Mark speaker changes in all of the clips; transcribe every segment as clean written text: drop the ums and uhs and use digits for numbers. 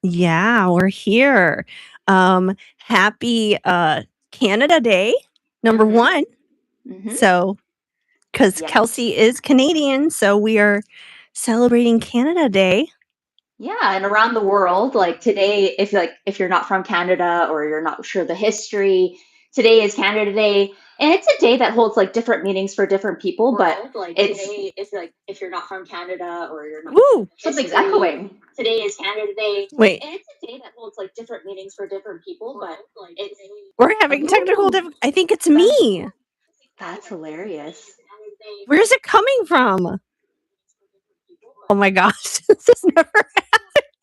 Speaker 1: Yeah, we're here. Happy Canada Day, number
Speaker 2: Mm-hmm.
Speaker 1: one.
Speaker 2: Mm-hmm.
Speaker 1: So, because
Speaker 2: Yes.
Speaker 1: Kelsey is Canadian, so we are celebrating Canada Day.
Speaker 2: Yeah, and around the world, like today, if you're not from Canada or you're not sure the history, today is Canada Day, and it's a day that holds like different meanings for different people. But
Speaker 3: Like
Speaker 2: it's
Speaker 3: today, if you're not from Canada or you're not
Speaker 1: Woo!
Speaker 2: something's
Speaker 3: history,
Speaker 2: echoing.
Speaker 3: today is Canada Day,
Speaker 1: Wait,
Speaker 3: and it's a day that holds like different meanings for different people. But it's
Speaker 1: we're having technical
Speaker 2: Ooh,
Speaker 1: I think it's me.
Speaker 2: that's hilarious.
Speaker 1: Where's it coming from? Oh my gosh, this has never happened.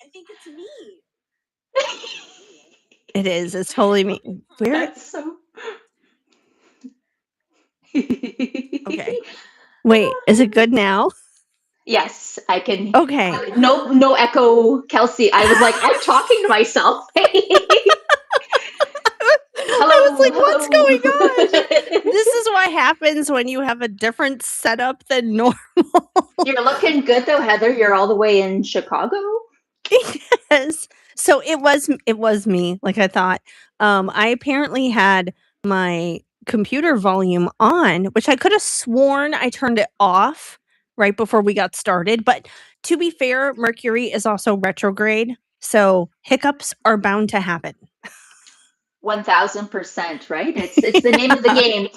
Speaker 3: I think it's me.
Speaker 1: It is. It's totally me. Where?
Speaker 2: That's so.
Speaker 1: Okay. Wait, is it good now?
Speaker 2: Yes, I can.
Speaker 1: Okay.
Speaker 2: No echo, Kelsey. I was like, I'm talking to myself.
Speaker 1: I was like, what's
Speaker 2: Hello.
Speaker 1: going on? This is what happens when you have a different setup than normal.
Speaker 2: You're looking good though, Heather. You're all the way in Chicago.
Speaker 1: Yes. So it was me, like I thought. I apparently had my computer volume on, which I could have sworn I turned it off right before we got started. But to be fair, Mercury is also retrograde, so hiccups are bound to happen.
Speaker 2: 1000%, right? It's the name of the game.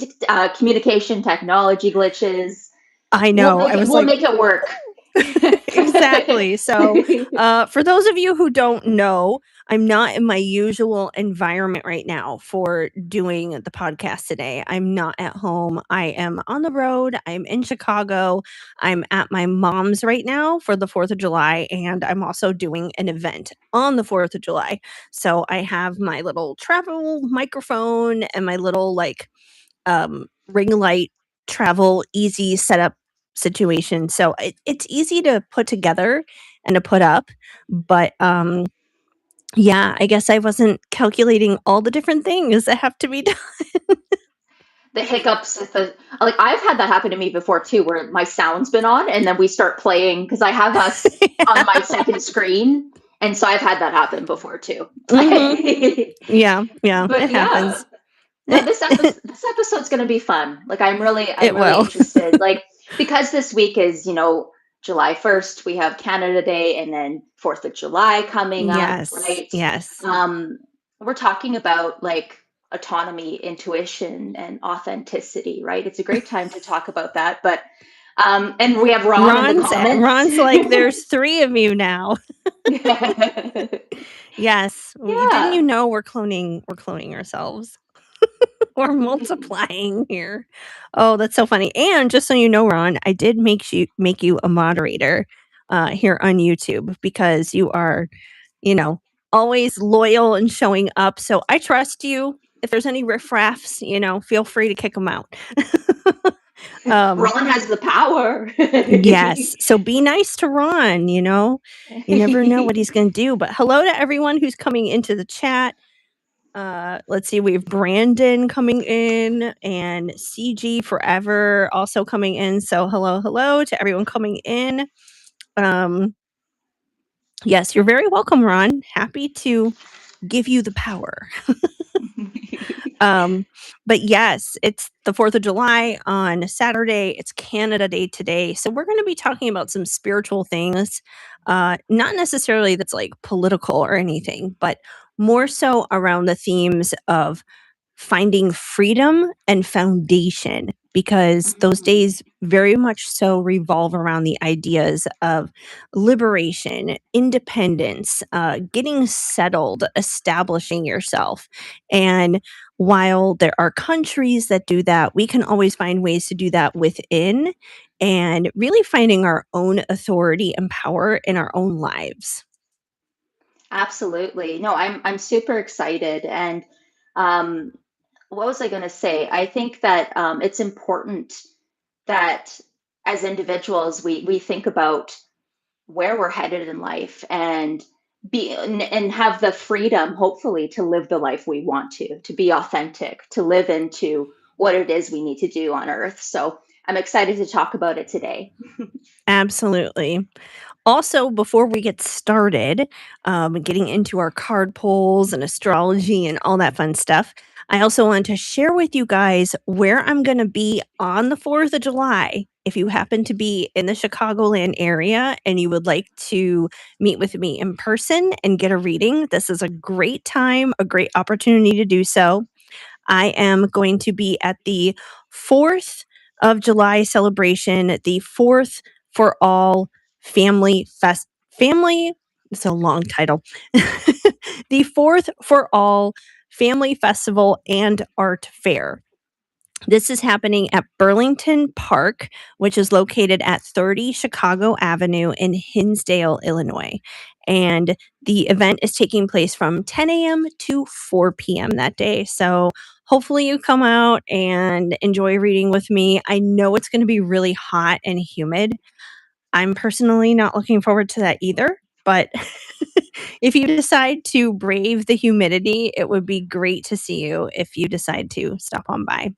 Speaker 2: Communication technology glitches.
Speaker 1: I know. I was
Speaker 2: We'll
Speaker 1: like,
Speaker 2: make it work.
Speaker 1: exactly. So, for those of you who don't know, I'm not in my usual environment right now for doing the podcast today. I'm not at home. I am on the road. I'm in Chicago. I'm at my mom's right now for the 4th of July, and I'm also doing an event on the 4th of July. So, I have my little travel microphone and my little ring light travel easy setup situation. So it's easy to put together and to put up, but yeah, I guess I wasn't calculating all the different things that have to be done.
Speaker 2: The hiccups with like I've had that happen to me before too, where my sound's been on and then we start playing because I have us on my second screen, and so I've had that happen before too.
Speaker 1: Yeah,
Speaker 2: But
Speaker 1: it happens.
Speaker 2: no, this episode's gonna be fun. Like I'm really
Speaker 1: It will.
Speaker 2: interested. Like because this week is July 1st, we have Canada Day, and then 4th of July coming up, right?
Speaker 1: Yes.
Speaker 2: We're talking about like autonomy, intuition, and authenticity, right? It's a great time to talk about that. But and we have Ron in the comments.
Speaker 1: Ron's like, there's 3 of you now. Yes.
Speaker 2: Yeah.
Speaker 1: Didn't you know we're cloning ourselves? We're multiplying here. Oh, that's so funny. And just so you know, Ron, I did make you a moderator here on YouTube because you are, always loyal and showing up. So I trust you. If there's any riffraffs, feel free to kick them out.
Speaker 2: Ron has the power.
Speaker 1: Yes. So be nice to Ron, you never know what he's going to do. But hello to everyone who's coming into the chat. Let's see, we have Brandon coming in and CG Forever also coming in. So hello to everyone coming in. Yes, you're very welcome, Ron. Happy to give you the power. But yes, it's the 4th of July on Saturday. It's Canada Day today. So we're going to be talking about some spiritual things. Not necessarily that's like political or anything, but more so around the themes of finding freedom and foundation, because those days very much so revolve around the ideas of liberation, independence, getting settled, establishing yourself. And while there are countries that do that, we can always find ways to do that within and really finding our own authority and power in our own lives.
Speaker 2: Absolutely. No, I'm super excited. And um, what was I going to say? I think that it's important that as individuals we think about where we're headed in life and have the freedom, hopefully, to live the life we want to be authentic, to live into what it is we need to do on Earth. So I'm excited to talk about it today.
Speaker 1: Absolutely. Also, before we get started, getting into our card polls and astrology and all that fun stuff, I also want to share with you guys where I'm going to be on the 4th of July. If you happen to be in the Chicagoland area and you would like to meet with me in person and get a reading, this is a great time, a great opportunity to do so. I am going to be at the 4th of July celebration, the 4th for All Family, it's a long title. The 4th for All Family Festival and Art Fair. This is happening at Burlington Park, which is located at 30 Chicago Avenue in Hinsdale, Illinois. And the event is taking place from 10 a.m. to 4 p.m. that day. So hopefully you come out and enjoy reading with me. I know it's going to be really hot and humid. I'm personally not looking forward to that either. But if you decide to brave the humidity, it would be great to see you if you decide to stop on by.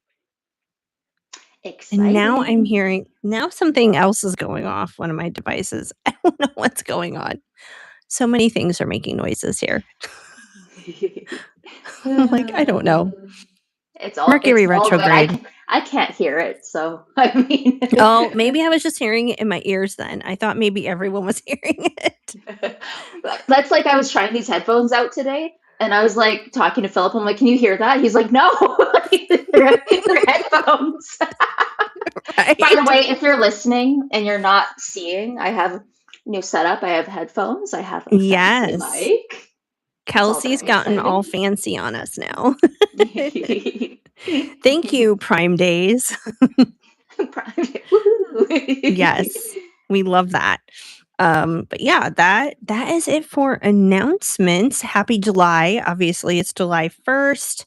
Speaker 1: And now I'm
Speaker 2: Exciting.
Speaker 1: hearing something else is going off one of my devices. I don't know what's going on. So many things are making noises here. I'm like, I don't know.
Speaker 2: It's all
Speaker 1: Mercury
Speaker 2: good.
Speaker 1: retrograde.
Speaker 2: I can't hear it, so I mean.
Speaker 1: Oh, maybe I was just hearing it in my ears then. I thought maybe everyone was hearing it.
Speaker 2: That's like I was trying these headphones out today, and I was like talking to Philip. I'm like, "Can you hear that?" He's like, "No, they're headphones."
Speaker 1: Right?
Speaker 2: By the way, if you're listening and you're not seeing, I have a new setup. I have headphones. I have a fancy
Speaker 1: Yes.
Speaker 2: mic.
Speaker 1: Kelsey's gotten all fancy on us now. Thank you, Prime Days. Yes, we love that. But yeah, that is it for announcements. Happy July. Obviously, it's July 1st.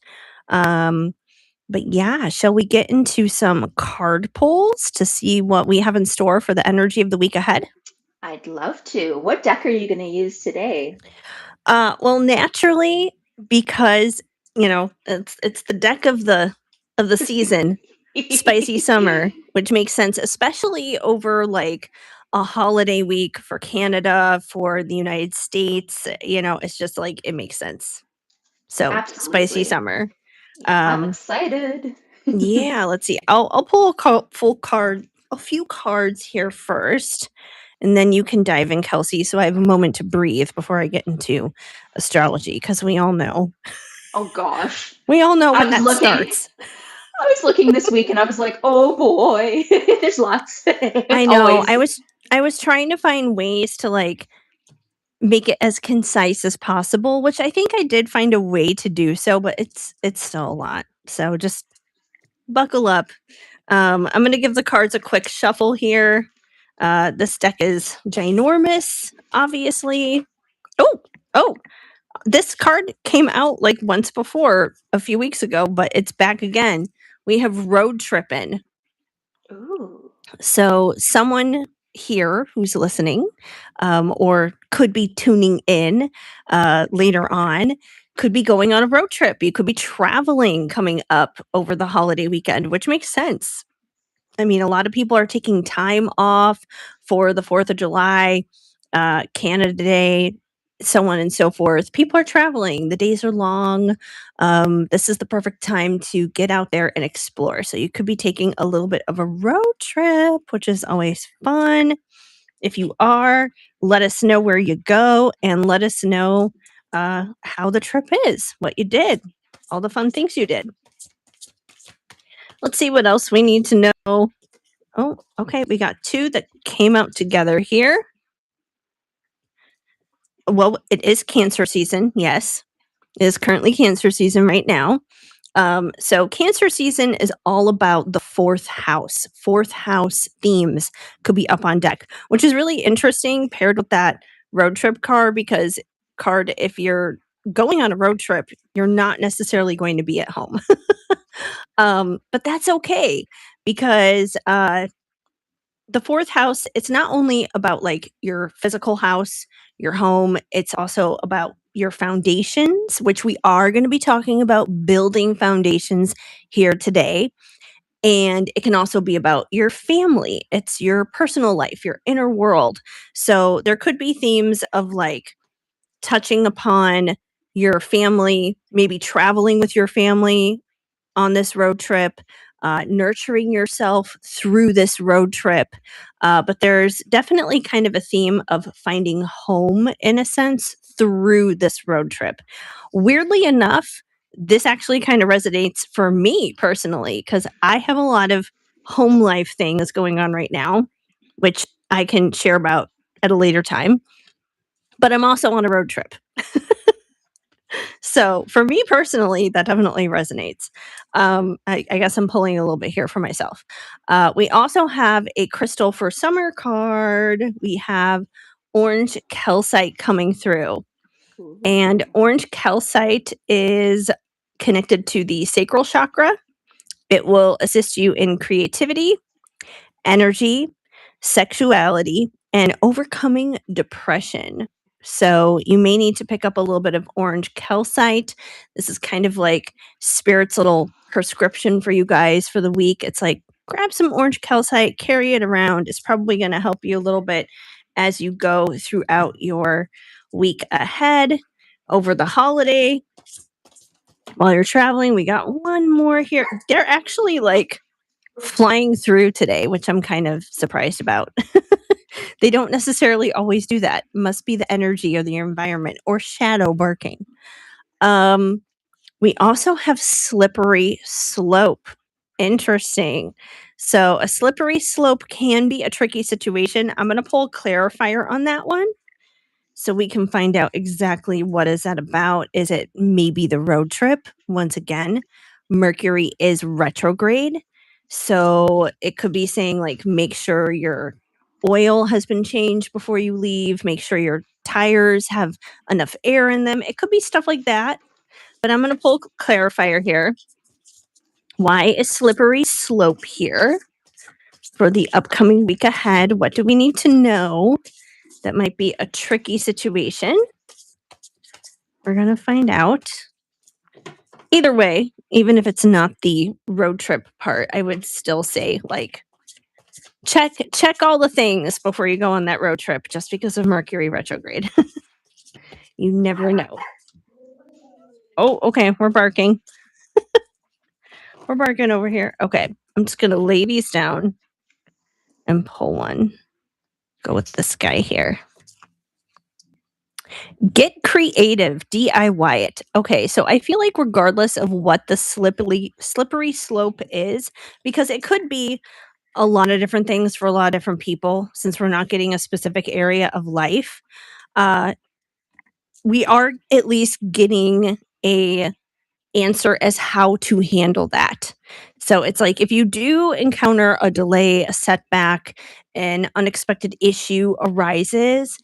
Speaker 1: But yeah, shall we get into some card polls to see what we have in store for the energy of the week ahead?
Speaker 2: I'd love to. What deck are you going to use today?
Speaker 1: Well, naturally, because it's the deck of the season, Spicy Summer, which makes sense, especially over like a holiday week for Canada, for the United States. It's just like it makes sense. So
Speaker 2: Absolutely.
Speaker 1: Spicy Summer.
Speaker 2: I'm excited.
Speaker 1: Yeah, let's see. I'll pull a few cards here first, and then you can dive in, Kelsey, so I have a moment to breathe before I get into astrology, because we all know.
Speaker 2: Oh gosh.
Speaker 1: We all know when that starts.
Speaker 2: I was looking this week and I was like, oh boy, there's lots.
Speaker 1: I know. I was trying to find ways to like make it as concise as possible, which I think I did find a way to do so, but it's still a lot. So just buckle up. I'm going to give the cards a quick shuffle here. This deck is ginormous, obviously. Oh, this card came out like once before a few weeks ago, but it's back again. We have road tripping.
Speaker 2: Ooh.
Speaker 1: So someone here who's listening, or could be tuning in later on, could be going on a road trip. You could be traveling coming up over the holiday weekend, which makes sense. I mean, a lot of people are taking time off for the 4th of July, Canada Day, so on and so forth. People are traveling. The days are long. This is the perfect time to get out there and explore. So you could be taking a little bit of a road trip, which is always fun. If you are, let us know where you go and let us know how the trip is, what you did, all the fun things you did. Let's see what else we need to know. Oh, okay. We got two that came out together here. Well, it is Cancer season. Yes, it is currently Cancer season right now. So Cancer season is all about the fourth house. Fourth house themes could be up on deck, which is really interesting paired with that road trip card, because if you're going on a road trip, you're not necessarily going to be at home. But that's okay, because the fourth house, it's not only about like your physical house, your home, it's also about your foundations, which we are going to be talking about building foundations here today. And it can also be about your family. It's your personal life, your inner world. So there could be themes of like touching upon your family, maybe traveling with your family on this road trip, nurturing yourself through this road trip. But there's definitely kind of a theme of finding home in a sense through this road trip. Weirdly enough, this actually kind of resonates for me personally because I have a lot of home life things going on right now, which I can share about at a later time. But I'm also on a road trip. So for me personally, that definitely resonates. I guess I'm pulling a little bit here for myself. We also have a crystal for summer card. We have orange calcite coming through. And
Speaker 2: Ooh.
Speaker 1: orange calcite is connected to the sacral chakra. It will assist you in creativity, energy, sexuality, and overcoming depression. So you may need to pick up a little bit of orange calcite. This is kind of like Spirit's little prescription for you guys for the week. It's like grab some orange calcite, carry it around. It's probably going to help you a little bit as you go throughout your week ahead over the holiday. While you're traveling, we got one more here. They're actually like flying through today, which I'm kind of surprised about. They don't necessarily always do that. Must be the energy or the environment or shadow barking. Um, we also have slippery slope. Interesting. So a slippery slope can be a tricky situation. I'm going to pull a clarifier on that one so we can find out exactly what is that about. Is it maybe the road trip? Once again, Mercury is retrograde. So it could be saying like make sure your oil has been changed before you leave, make sure your tires have enough air in them. It could be stuff like that. But I'm going to pull a clarifier here. Why is slippery slope here for the upcoming week ahead? What do we need to know? That might be a tricky situation. We're going to find out. Either way, even if it's not the road trip part, I would still say like check all the things before you go on that road trip just because of Mercury retrograde. You never know. Oh, okay, we're barking. We're barking over here. Okay, I'm just going to lay these down and pull one. Go with this guy here. Get creative, DIY it. Okay, so I feel like regardless of what the slippery slope is, because it could be a lot of different things for a lot of different people, since we're not getting a specific area of life, uh, we are at least getting a answer as how to handle that. So it's like if you do encounter a delay, a setback, an unexpected issue arises,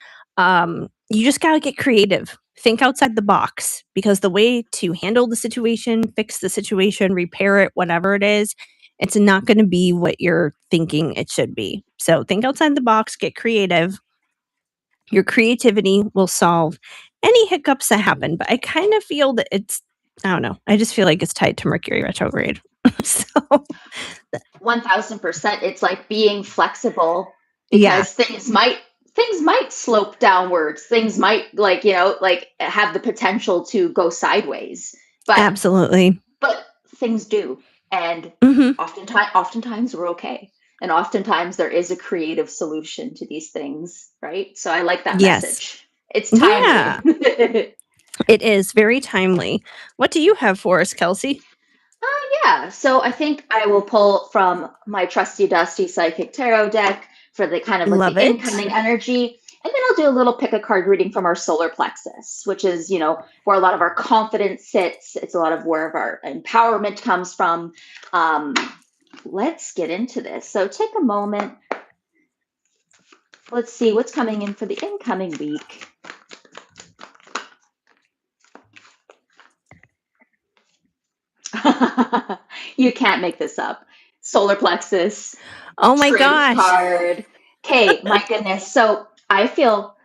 Speaker 1: you just got to get creative. Think outside the box because the way to handle the situation, fix the situation, repair it, whatever it is, it's not going to be what you're thinking it should be. So think outside the box, get creative. Your creativity will solve any hiccups that happen. But I kind of feel that I don't know. I just feel like it's tied to Mercury retrograde. So
Speaker 2: 1000%. It's like being flexible
Speaker 1: yeah,
Speaker 2: because things might slope downwards. Things might like have the potential to go sideways. But
Speaker 1: absolutely.
Speaker 2: but things do. And
Speaker 1: Hmm.
Speaker 2: oftentimes we're okay. And oftentimes there is a creative solution to these things, right? So I like that
Speaker 1: Yes.
Speaker 2: message. It's timely.
Speaker 1: Yeah, it is very timely. What do you have for us, Kelsey?
Speaker 2: Yeah, so I think I will pull from my trusty dusty psychic tarot deck for the kind of like the
Speaker 1: Love it.
Speaker 2: incoming energy. And then I'll do a little pick a card reading from our solar plexus, which is, where a lot of our confidence sits. It's a lot of where our empowerment comes from. Um, let's get into this. So take a moment. Let's see what's coming in for the incoming week. You can't make this up. Solar plexus,
Speaker 1: Oh my
Speaker 2: truth
Speaker 1: gosh.
Speaker 2: card. Okay, my goodness. So I feel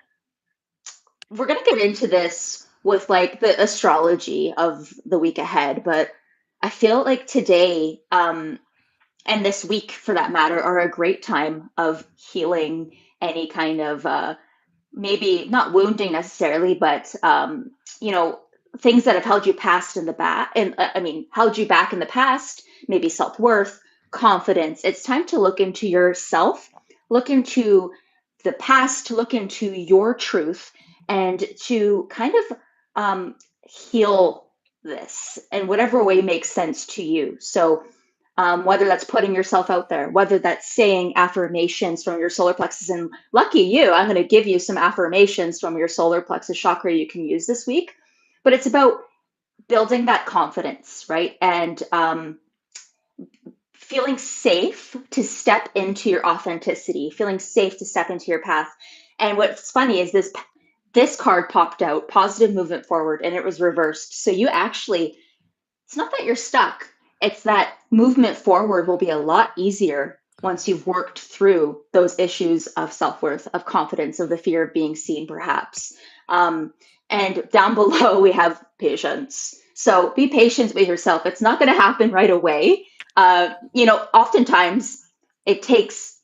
Speaker 2: we're going to get into this with like the astrology of the week ahead, but I feel like today, and this week, for that matter, are a great time of healing any kind of maybe not wounding necessarily, but things that have held you past in the back, and held you back in the past, maybe self-worth, confidence. It's time to look into yourself, look into the past, look into your truth, and to kind of heal this in whatever way makes sense to you. So whether that's putting yourself out there, whether that's saying affirmations from your solar plexus, and lucky you, I'm going to give you some affirmations from your solar plexus chakra you can use this week. But it's about building that confidence, right? And feeling safe to step into your authenticity, feeling safe to step into your path. And what's funny is this card popped out, positive movement forward, and it was reversed. So you actually, it's not that you're stuck. It's that movement forward will be a lot easier once you've worked through those issues of self-worth, of confidence, of the fear of being seen, perhaps. And down below, we have patience. So be patient with yourself. It's not going to happen right away. Oftentimes it takes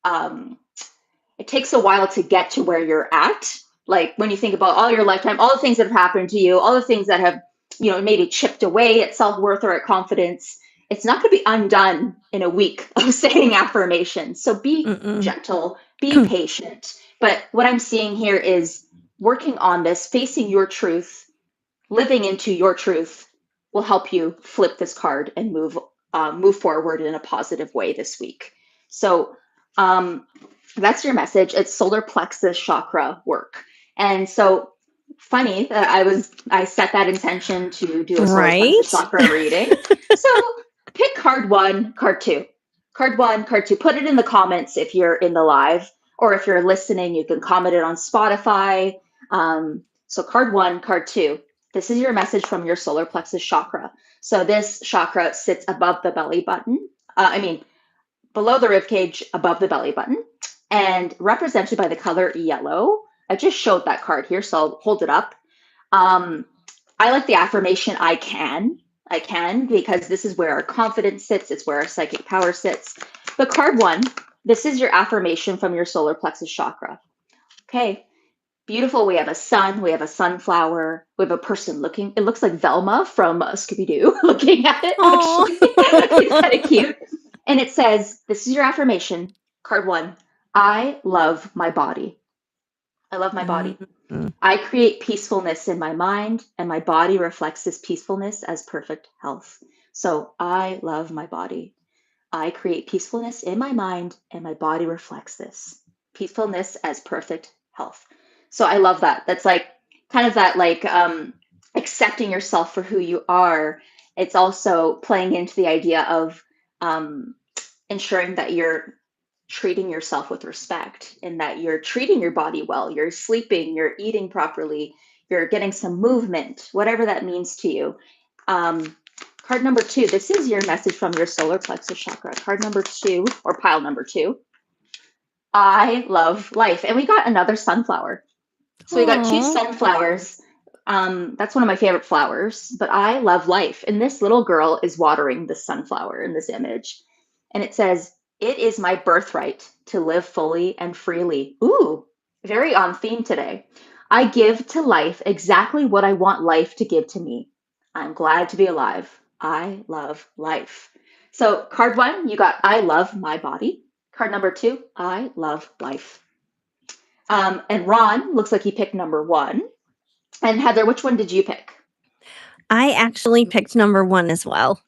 Speaker 2: a while to get to where you're at. Like when you think about all your lifetime, all the things that have happened to you, all the things that have maybe chipped away at self-worth or at confidence, it's not going to be undone in a week of saying affirmations. So be gentle, be patient. But what I'm seeing here is working on this, facing your truth, living into your truth will help you flip this card and move forward in a positive way this week. So that's your message. It's solar plexus chakra work. And so funny that I set that intention to do a solar plexus chakra reading. So pick card 1, card 2. Card 1, card 2. Put it in the comments if you're in the live, or if you're listening, you can comment it on Spotify. So card 1, card 2. This is your message from your solar plexus chakra. So this chakra sits above the belly button. Below the ribcage, above the belly button, and represented by the color yellow. I just showed that card here, so I'll hold it up. I like the affirmation, I can, because this is where our confidence sits. It's where our psychic power sits. But card 1, this is your affirmation from your solar plexus chakra. Okay, beautiful. We have a sun, we have a sunflower, we have a person looking. It looks like Velma from Scooby-Doo looking at it, actually. It's kind of cute. And it says, this is your affirmation, card 1, I love my body. I love my body. I create peacefulness in my mind, and my body reflects this peacefulness as perfect health. So I love my body. I create peacefulness in my mind, and my body reflects this peacefulness as perfect health. So I love that. That's like kind of that accepting yourself for who you are. It's also playing into the idea of ensuring that you're treating yourself with respect, and that you're treating your body well, you're sleeping, you're eating properly, you're getting some movement, whatever that means to you. Card number 2, this is your message from your solar plexus chakra. Card number 2, or pile number 2, I love life. And we got another sunflower. So we got 2 sunflowers. That's one of my favorite flowers, but I love life. And this little girl is watering the sunflower in this image. And it says, it is my birthright to live fully and freely. Ooh, very on theme today. I give to life exactly what I want life to give to me. I'm glad to be alive. I love life. So card 1, you got I love my body. Card number 2, I love life. And Ron looks like he picked number 1. And Heather, which one did you pick?
Speaker 1: I actually picked number 1 as well.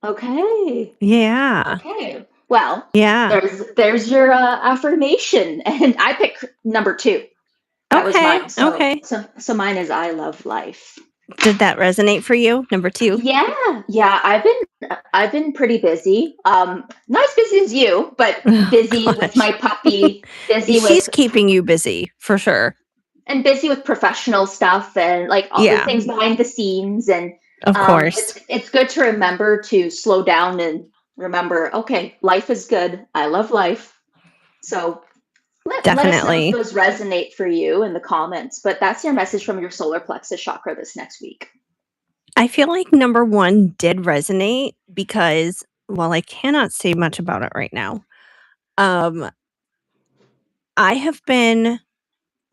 Speaker 2: Okay.
Speaker 1: Yeah.
Speaker 2: Okay. Well,
Speaker 1: yeah.
Speaker 2: There's your affirmation, and I picked number 2. That was mine. So mine is I love life.
Speaker 1: Did that resonate for you? Number 2?
Speaker 2: Yeah. I've been pretty busy. Not as busy as you, but busy with my puppy.
Speaker 1: She's keeping you busy for sure.
Speaker 2: And busy with professional stuff and all the things behind the scenes. And
Speaker 1: of course,
Speaker 2: it's good to remember to slow down and remember, okay, life is good. I love life. So let us know if those resonate for you in the comments. But that's your message from your solar plexus chakra this next week.
Speaker 1: I feel like number 1 did resonate because well, I cannot say much about it right now. Um, I have been,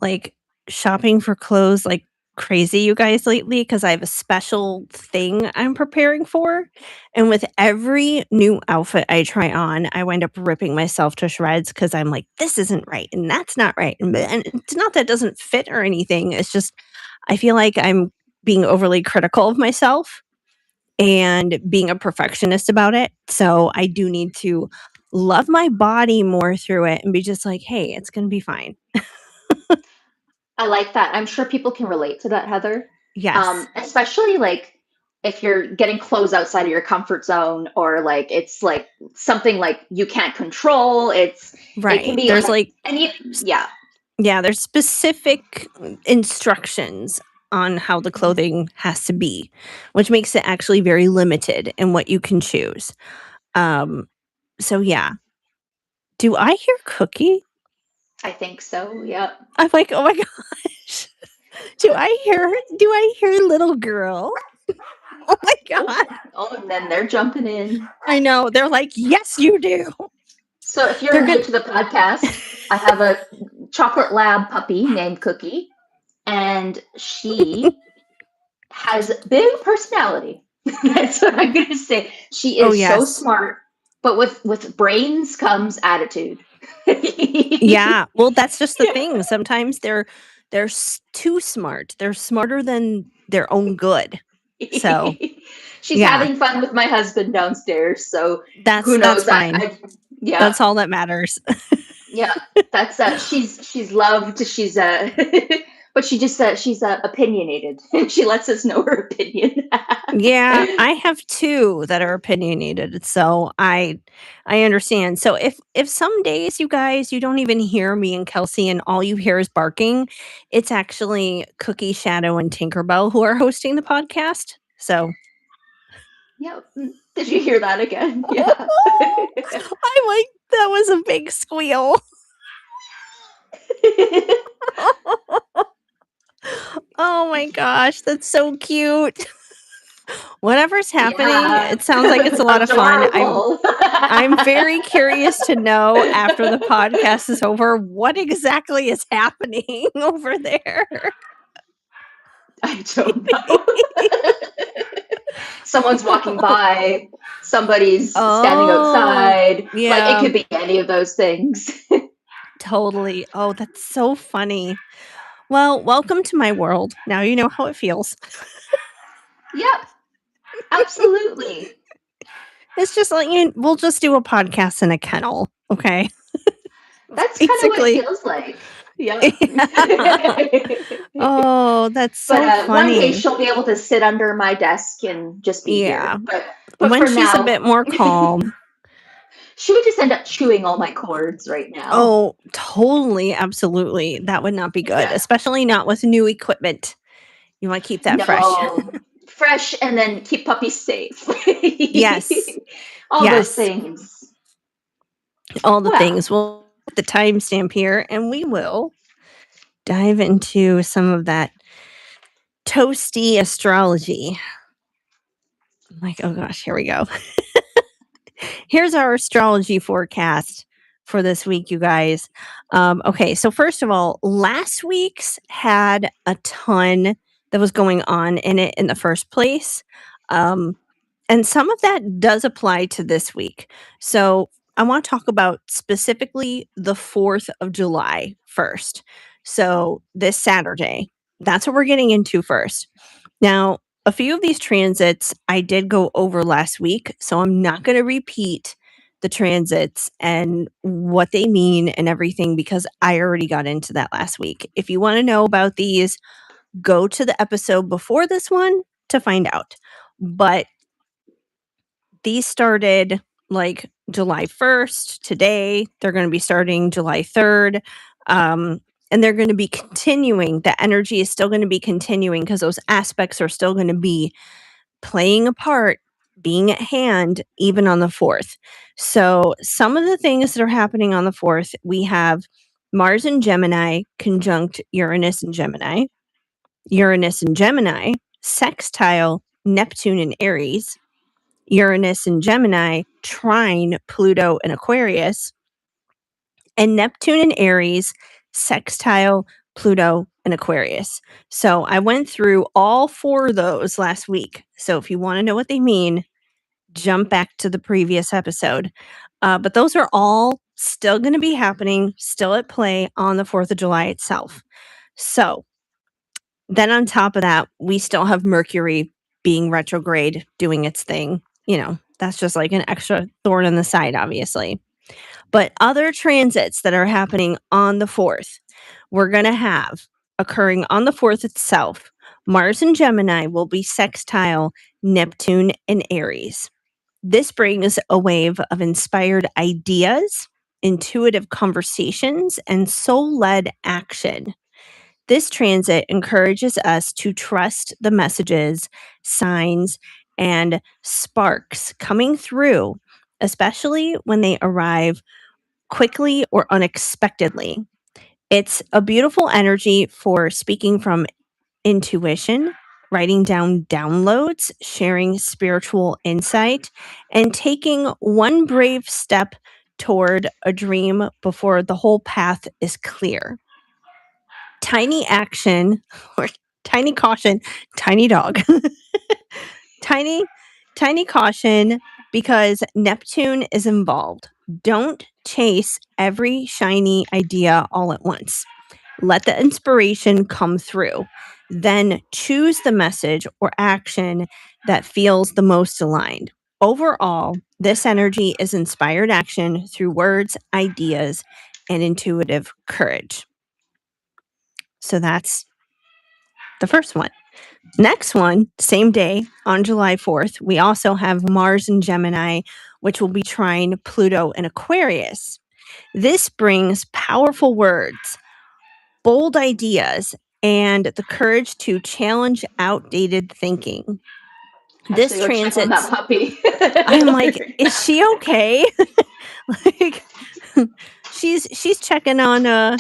Speaker 1: like, shopping for clothes like crazy, you guys, lately because I have a special thing I'm preparing for, and with every new outfit I try on, I wind up ripping myself to shreds because 'cause I'm like, "This isn't right, and that's not right," and it's not that it doesn't fit or anything, it's just I feel like I'm being overly critical of myself and being a perfectionist about it, so I do need to love my body more through it and be just like, "Hey, it's gonna be fine."
Speaker 2: I like that. I'm sure people can relate to that, Heather.
Speaker 1: Yes.
Speaker 2: Especially like if you're getting clothes outside of your comfort zone, or like it's like something like you can't control. It can
Speaker 1: Right.
Speaker 2: be
Speaker 1: There's,
Speaker 2: like,
Speaker 1: like
Speaker 2: and you,
Speaker 1: s
Speaker 2: yeah.
Speaker 1: yeah, there's specific instructions on how the
Speaker 2: Mhm.
Speaker 1: clothing has to be, which makes it actually very limited in what you can choose. Um, so yeah. Do I hear Cookie?
Speaker 2: I think so. Yeah.
Speaker 1: I'm like, "Oh my gosh. Do I hear little girl?" Oh my
Speaker 2: Oh,
Speaker 1: god.
Speaker 2: oh, and then they're jumping in.
Speaker 1: I know. They're like, "Yes, you do."
Speaker 2: So if
Speaker 1: They're
Speaker 2: you're new
Speaker 1: good.
Speaker 2: to the podcast, I have a chocolate lab puppy named Cookie, and she has big personality. That's what I'm gonna say. She
Speaker 1: Oh,
Speaker 2: is so
Speaker 1: yes.
Speaker 2: smart, but with brains comes attitude.
Speaker 1: Yeah. Well, that's just the
Speaker 2: Yeah.
Speaker 1: thing. Sometimes they're too smart. They're smarter than their own good. So,
Speaker 2: She's
Speaker 1: yeah.
Speaker 2: having fun with my husband downstairs, so
Speaker 1: That's
Speaker 2: who
Speaker 1: that's
Speaker 2: knows?
Speaker 1: fine.
Speaker 2: Yeah,
Speaker 1: That's all that matters.
Speaker 2: yeah. That's she's loved. She's but she's opinionated. She lets us know her opinion.
Speaker 1: Yeah, I have 2 that are opinionated, so I understand. So if some days, you guys, you don't even hear me and Kelsey and all you hear is barking, it's actually Cookie, Shadow, and Tinkerbell who are hosting the podcast. So
Speaker 2: Yep. Did you hear that again? Yeah.
Speaker 1: I'm like, that was a big squeal. Oh my gosh, that's so cute. Whatever's happening,
Speaker 2: Yeah.
Speaker 1: it sounds like it's a lot of fun.
Speaker 2: Adorable.
Speaker 1: I'm very curious to know after the podcast is over what exactly is happening over there.
Speaker 2: I don't know. Someone's walking by, somebody's standing
Speaker 1: Oh,
Speaker 2: outside. Like it
Speaker 1: yeah,
Speaker 2: could be any of those things.
Speaker 1: totally. Oh, that's so funny. Well, welcome to my world. Now you know how it feels.
Speaker 2: Yep, absolutely.
Speaker 1: It's just like we'll just do a podcast in a kennel, okay?
Speaker 2: That's kind of what it
Speaker 1: Basically.
Speaker 2: feels like. Yep.
Speaker 1: Yeah. Oh, that's
Speaker 2: But
Speaker 1: so
Speaker 2: one day
Speaker 1: funny.
Speaker 2: she'll be able to sit under my desk and just be
Speaker 1: Yeah.
Speaker 2: here. But
Speaker 1: When
Speaker 2: for
Speaker 1: she's a
Speaker 2: now,
Speaker 1: bit more calm.
Speaker 2: she would just end up chewing all my cords right now.
Speaker 1: Oh, totally, absolutely. That would not be good,
Speaker 2: Yeah.
Speaker 1: especially not with new equipment. You wanna keep that fresh.
Speaker 2: No. Fresh and then keep puppies safe.
Speaker 1: Yes.
Speaker 2: All those
Speaker 1: Yes.
Speaker 2: things.
Speaker 1: All the
Speaker 2: Well,
Speaker 1: things. We'll put the timestamp here, and we will dive into some of that toasty astrology. I'm like, "Oh gosh, here we go." Here's our astrology forecast for this week, you guys. Okay, so first of all, last week's had a ton that was going on in it in the first place. Um, and some of that does apply to this week. So I want to talk about specifically the 4th of July first. So this Saturday, that's what we're getting into first. Now, a few of these transits I did go over last week, so I'm not going to repeat the transits and what they mean and everything because I already got into that last week. If you want to know about these, go to the episode before this one to find out. But these started like July 1st today. They're going to be starting July 3rd. Um, and they're going to be continuing. The energy is still going to be continuing because those aspects are still going to be playing a part, being at hand, even on the 4th. So, some of the things that are happening on the 4th, we have Mars in Gemini conjunct Uranus in Gemini, Uranus in Gemini, sextile Neptune in Aries, Uranus in Gemini trine Pluto in Aquarius, and Neptune in Aries sextile Pluto in Aquarius. So I went through all 4 of those last week. So if you want to know what they mean, jump back to the previous episode. But those are all still going to be happening, still at play on the 4th of July itself. So then on top of that, we still have Mercury being retrograde, doing its thing. That's just like an extra thorn in the side, obviously. But other transits that are happening on the 4th, we're going to have occurring on the 4th itself. Mars in Gemini will be sextile Neptune in Aries. This brings a wave of inspired ideas, intuitive conversations, and soul led action. This transit encourages us to trust the messages, signs, and sparks coming through, especially when they arrive quickly or unexpectedly. It's a beautiful energy for speaking from intuition, writing down downloads, sharing spiritual insight, and taking one brave step toward a dream before the whole path is clear. Tiny action or tiny caution, tiny dog. tiny caution because Neptune is involved. Don't chase every shiny idea all at once. Let the inspiration come through. Then choose the message or action that feels the most aligned. Overall, this energy is inspired action through words, ideas, and intuitive courage. So that's the first one. Next one, same day on July 4th, we also have Mars in Gemini, which will be trine Pluto in Aquarius. This brings powerful words, bold ideas, and the courage to challenge outdated thinking. This transit,
Speaker 2: that puppy.
Speaker 1: I'm like, is she okay? Like, she's checking on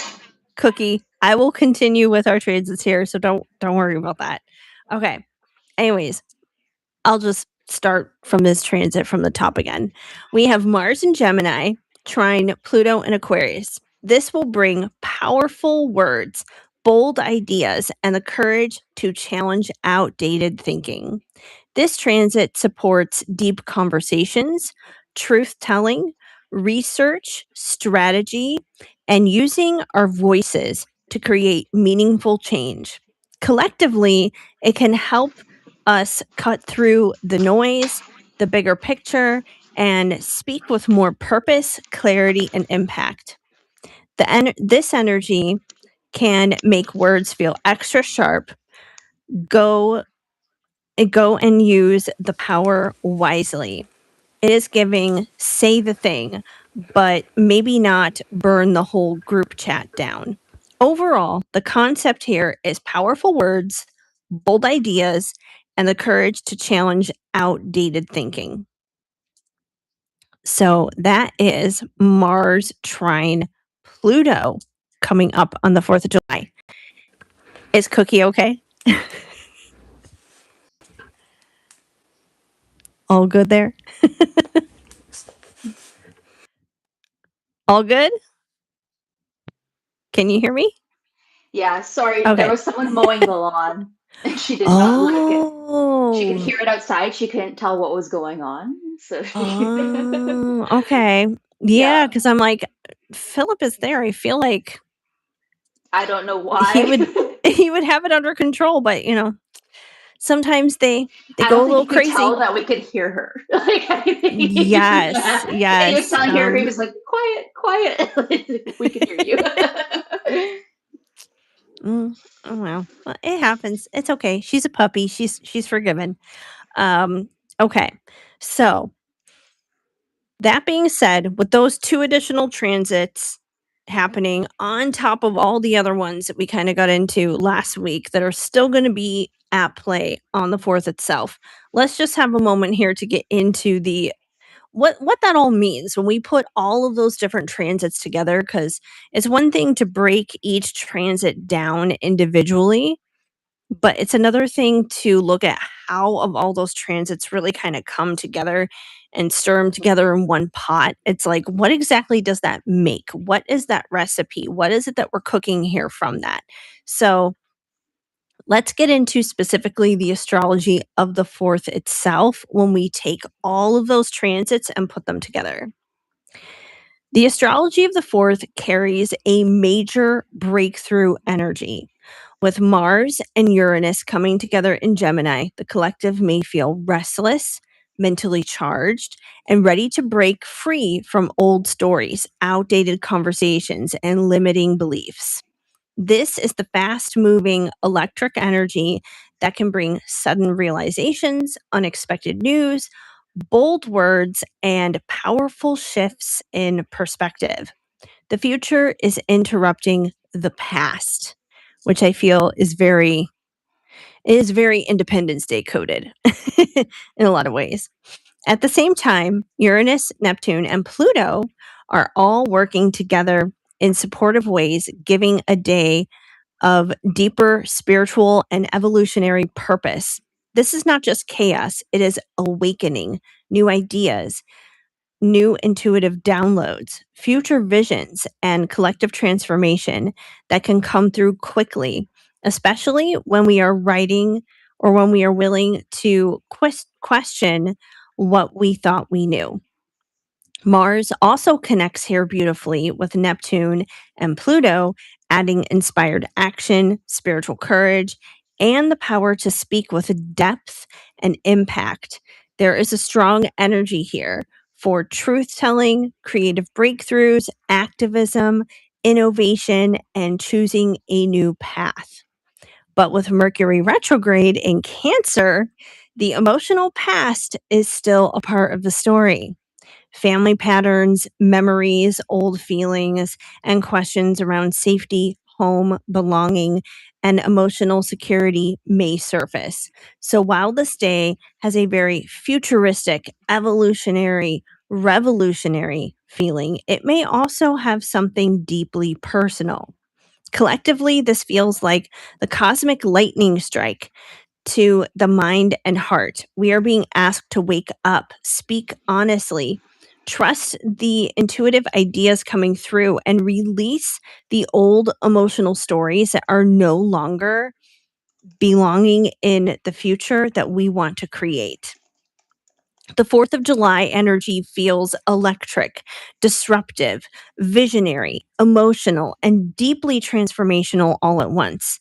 Speaker 1: Cookie. I will continue with our transits here, so don't worry about that. Okay. Anyways, I'll just start from this transit from the top again. We have Mars in Gemini, trine Pluto in Aquarius. This will bring powerful words, bold ideas, and the courage to challenge outdated thinking. This transit supports deep conversations, truth telling, research, strategy, and using our voices to create meaningful change. Collectively, it can help us cut through the noise, the bigger picture, and speak with more purpose, clarity, and impact. This energy can make words feel extra sharp. Go and use the power wisely. It is giving say the thing, but maybe not burn the whole group chat down. Overall, the concept here is powerful words, bold ideas, and the courage to challenge outdated thinking. So that is Mars trine Pluto coming up on the 4th of July. Is Cookie okay? All good there? All good? Can you hear me?
Speaker 2: Yeah, sorry.
Speaker 1: Okay.
Speaker 2: There was someone mowing the lawn, and she did not like it. She could hear it outside. She couldn't tell what was going on. So
Speaker 1: okay. Yeah, because I'm like, Philip is there. I feel like
Speaker 2: I don't know why.
Speaker 1: he would have it under control, but sometimes they
Speaker 2: I
Speaker 1: go
Speaker 2: don't
Speaker 1: a little
Speaker 2: think he could
Speaker 1: crazy.
Speaker 2: tell that we could hear her.
Speaker 1: Yes.
Speaker 2: He was telling her, he was like, quiet. We can hear you.
Speaker 1: Oh well, it happens. It's okay. She's a puppy. She's forgiven. Okay. So that being said, with those 2 additional transits happening on top of all the other ones that we kind of got into last week that are still going to be at play on the 4th itself, let's just have a moment here to get into the what that all means when we put all of those different transits together, because it's one thing to break each transit down individually. But it's another thing to look at how of all those transits really kind of come together and stir them together in one pot. It's like, what exactly does that make? What is that recipe? What is it that we're cooking here from that? So let's get into specifically the astrology of the fourth itself when we take all of those transits and put them together. The astrology of the fourth carries a major breakthrough energy. With Mars and Uranus coming together in Gemini, the collective may feel restless, mentally charged, and ready to break free from old stories, outdated conversations, and limiting beliefs. This is the fast moving electric energy that can bring sudden realizations, unexpected news, bold words, and powerful shifts in perspective. The future is interrupting the past, which I feel is very Independence Day coded in a lot of ways. At the same time, Uranus, Neptune, and Pluto are all working together in supportive ways, giving a day of deeper spiritual and evolutionary purpose. This is not just chaos, it is awakening, new ideas, new intuitive downloads, future visions, and collective transformation that can come through quickly, especially when we are writing or when we are willing to question what we thought we knew. Mars also connects here beautifully with Neptune and Pluto, adding inspired action, spiritual courage, and the power to speak with depth and impact. There is a strong energy here for truth telling, creative breakthroughs, activism, innovation, and choosing a new path. But with Mercury retrograde in Cancer, the emotional past is still a part of the story. Family patterns, memories, old feelings, and questions around safety, home, belonging, and emotional security may surface. So while this day has a very futuristic, evolutionary, revolutionary feeling, it may also have something deeply personal. Collectively, this feels like the cosmic lightning strike to the mind and heart. We are being asked to wake up, speak honestly, trust the intuitive ideas coming through, and release the old emotional stories that are no longer belonging in the future that we want to create. The 4th of July energy feels electric, disruptive, visionary, emotional, and deeply transformational all at once.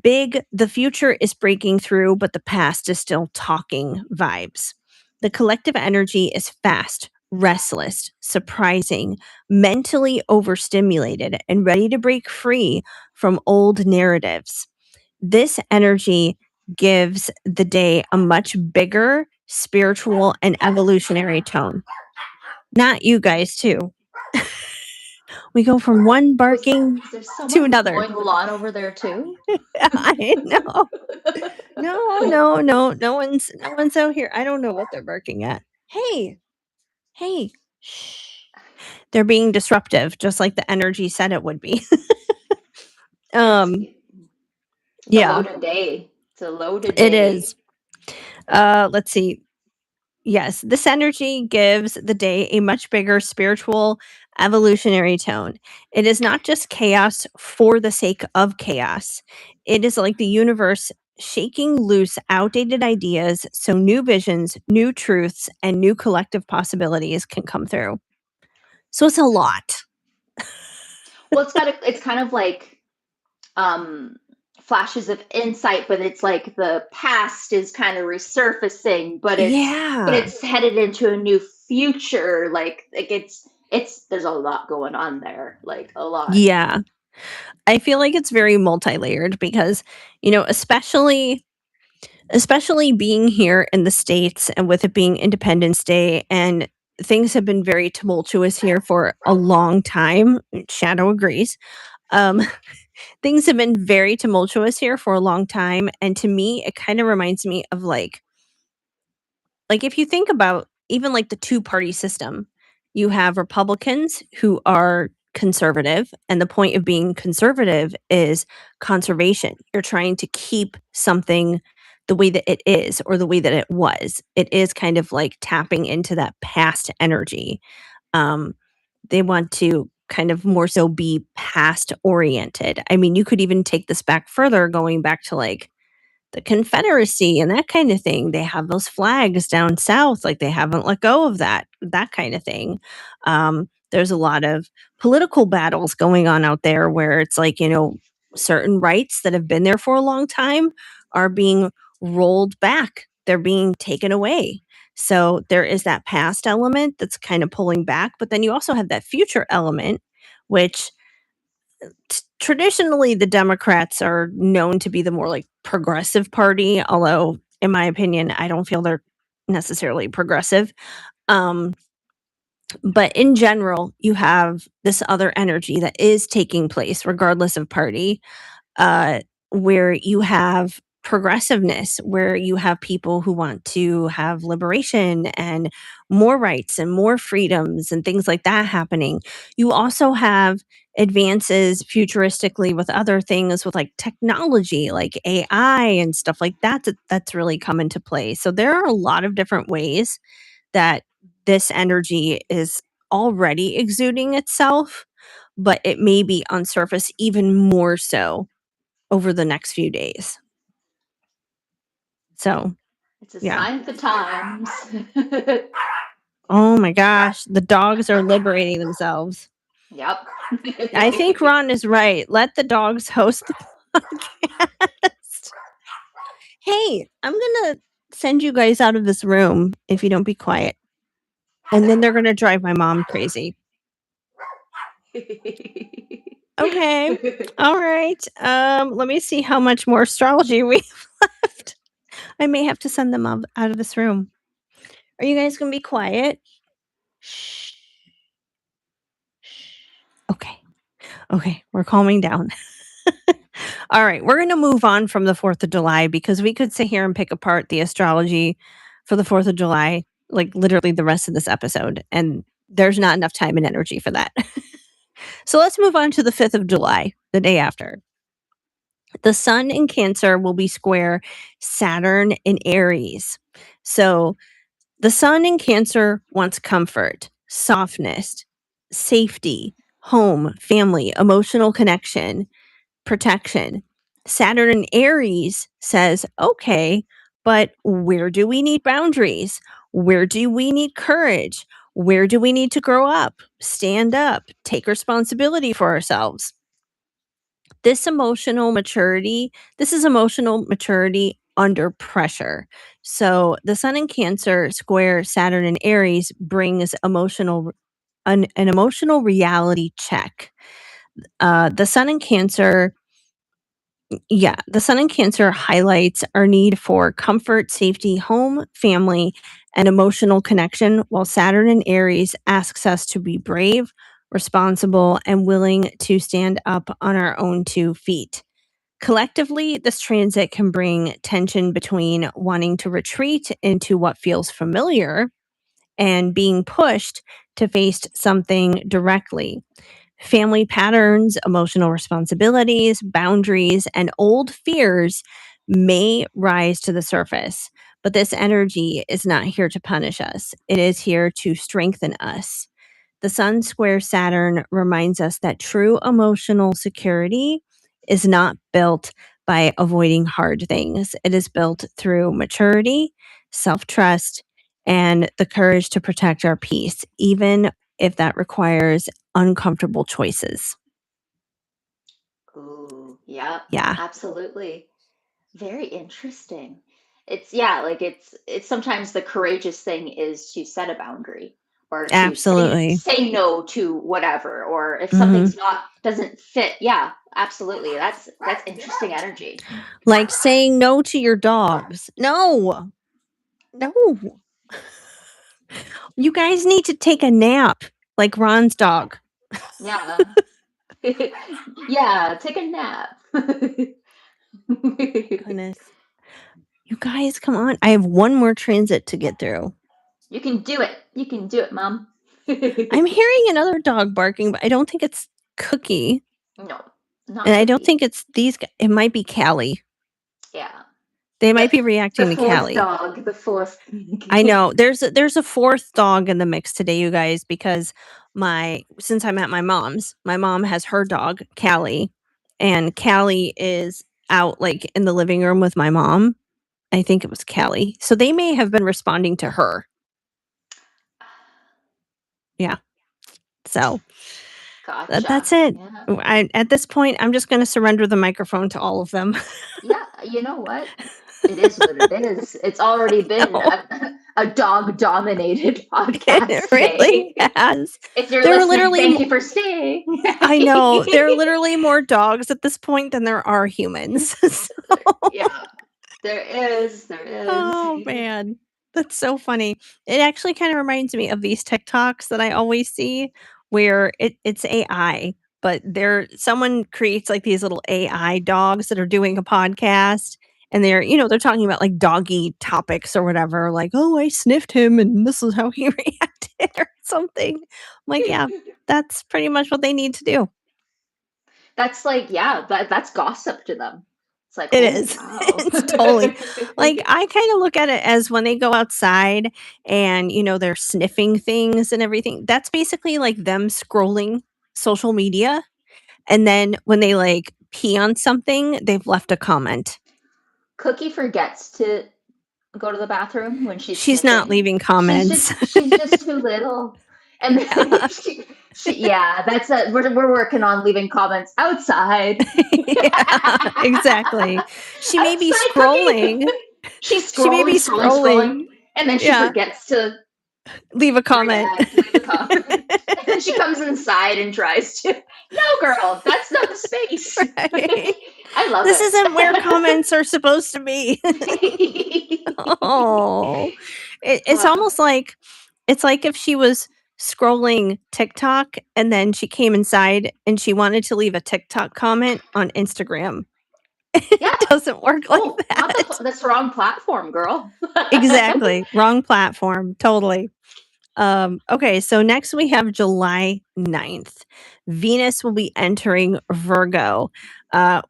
Speaker 1: Big, the future is breaking through, but the past is still talking vibes. The collective energy is fast, restless, surprising, mentally overstimulated, and ready to break free from old narratives. This energy gives the day a much bigger spiritual and evolutionary tone. Not you guys, too. We go from one barking
Speaker 2: Is there
Speaker 1: to
Speaker 2: someone
Speaker 1: another.
Speaker 2: mowing the lawn over there too?
Speaker 1: I know. No one's out here. I don't know what they're barking at. Hey, shh. They're being disruptive, just like the energy said it would be.
Speaker 2: It's a
Speaker 1: Yeah,
Speaker 2: loaded day. It's a loaded
Speaker 1: it
Speaker 2: day.
Speaker 1: is. Let's see. Yes, this energy gives the day a much bigger spiritual evolutionary tone. It is not just chaos for the sake of chaos. It is like the universe shaking loose outdated ideas so new visions, new truths, and new collective possibilities can come through. So it's a lot.
Speaker 2: Well, it's kind of like um flashes of insight, but it's like the past is kind of resurfacing, but
Speaker 1: Yeah.
Speaker 2: it's headed into a new future. Like it's there's a lot going on there. Like a lot.
Speaker 1: Yeah. I feel like it's very multi-layered because, especially being here in the States and with it being Independence Day and things have been very tumultuous here for a long time. Shadow agrees. Um, things have been very tumultuous here for a long time. And to me, it kind of reminds me of like if you think about even like the two-party system, you have Republicans who are conservative, and the point of being conservative is conservation. You're trying to keep something the way that it is or the way that it was. It is kind of like tapping into that past energy. Um, they want to kind of more so be past oriented. I mean, you could even take this back further, going back to like the Confederacy and that kind of thing. They have those flags down south, like they haven't let go of that kind of thing. There's a lot of political battles going on out there where it's like, certain rights that have been there for a long time are being rolled back, they're being taken away. So there is that past element that's kind of pulling back, but then you also have that future element, which traditionally the Democrats are known to be the more like progressive party, although in my opinion, I don't feel they're necessarily progressive. Um, but in general, you have this other energy that is taking place regardless of party, uh, where you have progressiveness, where you have people who want to have liberation and more rights and more freedoms and things like that happening. You also have advances futuristically with other things with like technology, like AI and stuff like that, that's really come into play. So there are a lot of different ways that this energy is already exuding itself, but it may be on surface even more so over the next few days. So,
Speaker 2: It's a
Speaker 1: yeah.
Speaker 2: sign of the times.
Speaker 1: Oh my gosh, the dogs are liberating themselves.
Speaker 2: Yep.
Speaker 1: I think Ron is right. Let the dogs host the podcast. Hey, I'm going to send you guys out of this room if you don't be quiet. And then they're going to drive my mom crazy. Okay. All right. Let me see how much more astrology we have left. I may have to send them out of this room. Are you guys going to be quiet? Shh. Okay. Okay, we're calming down. All right, we're going to move on from the 4th of July because we could sit here and pick apart the astrology for the 4th of July, like literally the rest of this episode. And there's not enough time and energy for that. So let's move on to the 5th of July, the day after. The sun in Cancer will be square Saturn in Aries. So the sun in Cancer wants comfort, softness, safety, home, family, emotional connection, protection. Saturn in Aries says, okay, but where do we need boundaries? Where do we need courage? Where do we need to grow up, stand up, take responsibility for ourselves? This is emotional maturity under pressure. So the sun in Cancer square Saturn in Aries brings an emotional reality check. The sun in Cancer highlights our need for comfort, safety, home, family, and emotional connection, while Saturn in Aries asks us to be brave, responsible, and willing to stand up on our own 2 feet. Collectively, this transit can bring tension between wanting to retreat into what feels familiar and being pushed to face something directly. Family patterns, emotional responsibilities, boundaries, and old fears may rise to the surface, but this energy is not here to punish us. It is here to strengthen us. The Sun square Saturn reminds us that true emotional security is not built by avoiding hard things. It is built through maturity, self trust, and the courage to protect our peace, even if that requires uncomfortable choices.
Speaker 2: Ooh, yeah,
Speaker 1: Yeah,
Speaker 2: absolutely. Very interesting. It's sometimes the courageous thing is to set a boundary or to
Speaker 1: absolutely.
Speaker 2: say no to whatever, or if
Speaker 1: Hmm.
Speaker 2: something's not doesn't fit. Yeah, absolutely. That's interesting energy.
Speaker 1: Like saying no to your dogs. No, no. You guys need to take a nap like Ron's dog.
Speaker 2: Yeah. Yeah, take a nap.
Speaker 1: Goodness. You guys, come on. I have one more transit to get through.
Speaker 2: You can do it. You can do it, Mom.
Speaker 1: I'm hearing another dog barking, but I don't think it's Cookie,
Speaker 2: No, not
Speaker 1: and I don't
Speaker 2: Cookie.
Speaker 1: think it's these it might be Callie.
Speaker 2: Yeah.
Speaker 1: They
Speaker 2: The
Speaker 1: might be reacting to
Speaker 2: fourth
Speaker 1: Callie.
Speaker 2: dog, the fourth.
Speaker 1: I know. There's a 4th dog in the mix today, you guys, because since I'm at my mom has her dog, Callie, and Callie is out, like, in the living room with my mom. I think it was Callie. So they may have been responding to her. Yeah. So that's
Speaker 2: Gotcha.
Speaker 1: it.
Speaker 2: Yeah.
Speaker 1: At this point, I'm just gonna surrender the microphone to all of them.
Speaker 2: Yeah, you know what? It is what it is. It's already been
Speaker 1: No,
Speaker 2: a dog dominated
Speaker 1: it
Speaker 2: podcast
Speaker 1: really
Speaker 2: today.
Speaker 1: has.
Speaker 2: If you're
Speaker 1: There are
Speaker 2: listening,
Speaker 1: literally
Speaker 2: thank you for staying.
Speaker 1: I know. There are literally more dogs at this point than there are humans. So
Speaker 2: Yeah, there is. There is.
Speaker 1: oh, man. That's so funny. It actually kinda reminds me of these TikToks that I always see where it's AI, but someone creates, like, these little AI dogs that are doing a podcast, and they're talking about, like, doggy topics or whatever, like, "Oh, I sniffed him, and this is how he reacted," or something. I'm like, "Yeah, that's pretty much what they need to do."
Speaker 2: That's like, yeah, that's gossip to them. It's like,
Speaker 1: It
Speaker 2: oh,
Speaker 1: is.
Speaker 2: wow.
Speaker 1: It's totally like, I kinda look at it as when they go outside and, they're sniffing things and everything, that's basically, like, them scrolling social media, and then when they, like, pee on something, they've left a comment.
Speaker 2: Cookie forgets to go to the bathroom when she's
Speaker 1: She's not
Speaker 2: sniffing.
Speaker 1: leaving comments.
Speaker 2: She's just too little. And then
Speaker 1: Yeah.
Speaker 2: yeah, we're working on leaving comments outside.
Speaker 1: Yeah, exactly. She may be
Speaker 2: Outside Cookie.
Speaker 1: scrolling.
Speaker 2: She's
Speaker 1: She may
Speaker 2: scrolling,
Speaker 1: be
Speaker 2: scrolling, scrolling,
Speaker 1: scrolling.
Speaker 2: and then she
Speaker 1: Yeah.
Speaker 2: forgets to
Speaker 1: Leave a comment.
Speaker 2: leave a comment. And then she comes inside and tries to. No, girl, that's not the space.
Speaker 1: Right.
Speaker 2: I love
Speaker 1: This isn't where
Speaker 2: it.
Speaker 1: comments are supposed to be. Oh, it's almost like if she was scrolling TikTok and then she came inside and she wanted to leave a TikTok comment on Instagram.
Speaker 2: Yeah.
Speaker 1: It doesn't work like
Speaker 2: Oh, not
Speaker 1: that.
Speaker 2: that's the wrong platform, girl.
Speaker 1: Exactly. Wrong platform. Totally. Okay, so next we have July 9th. Venus will be entering Virgo,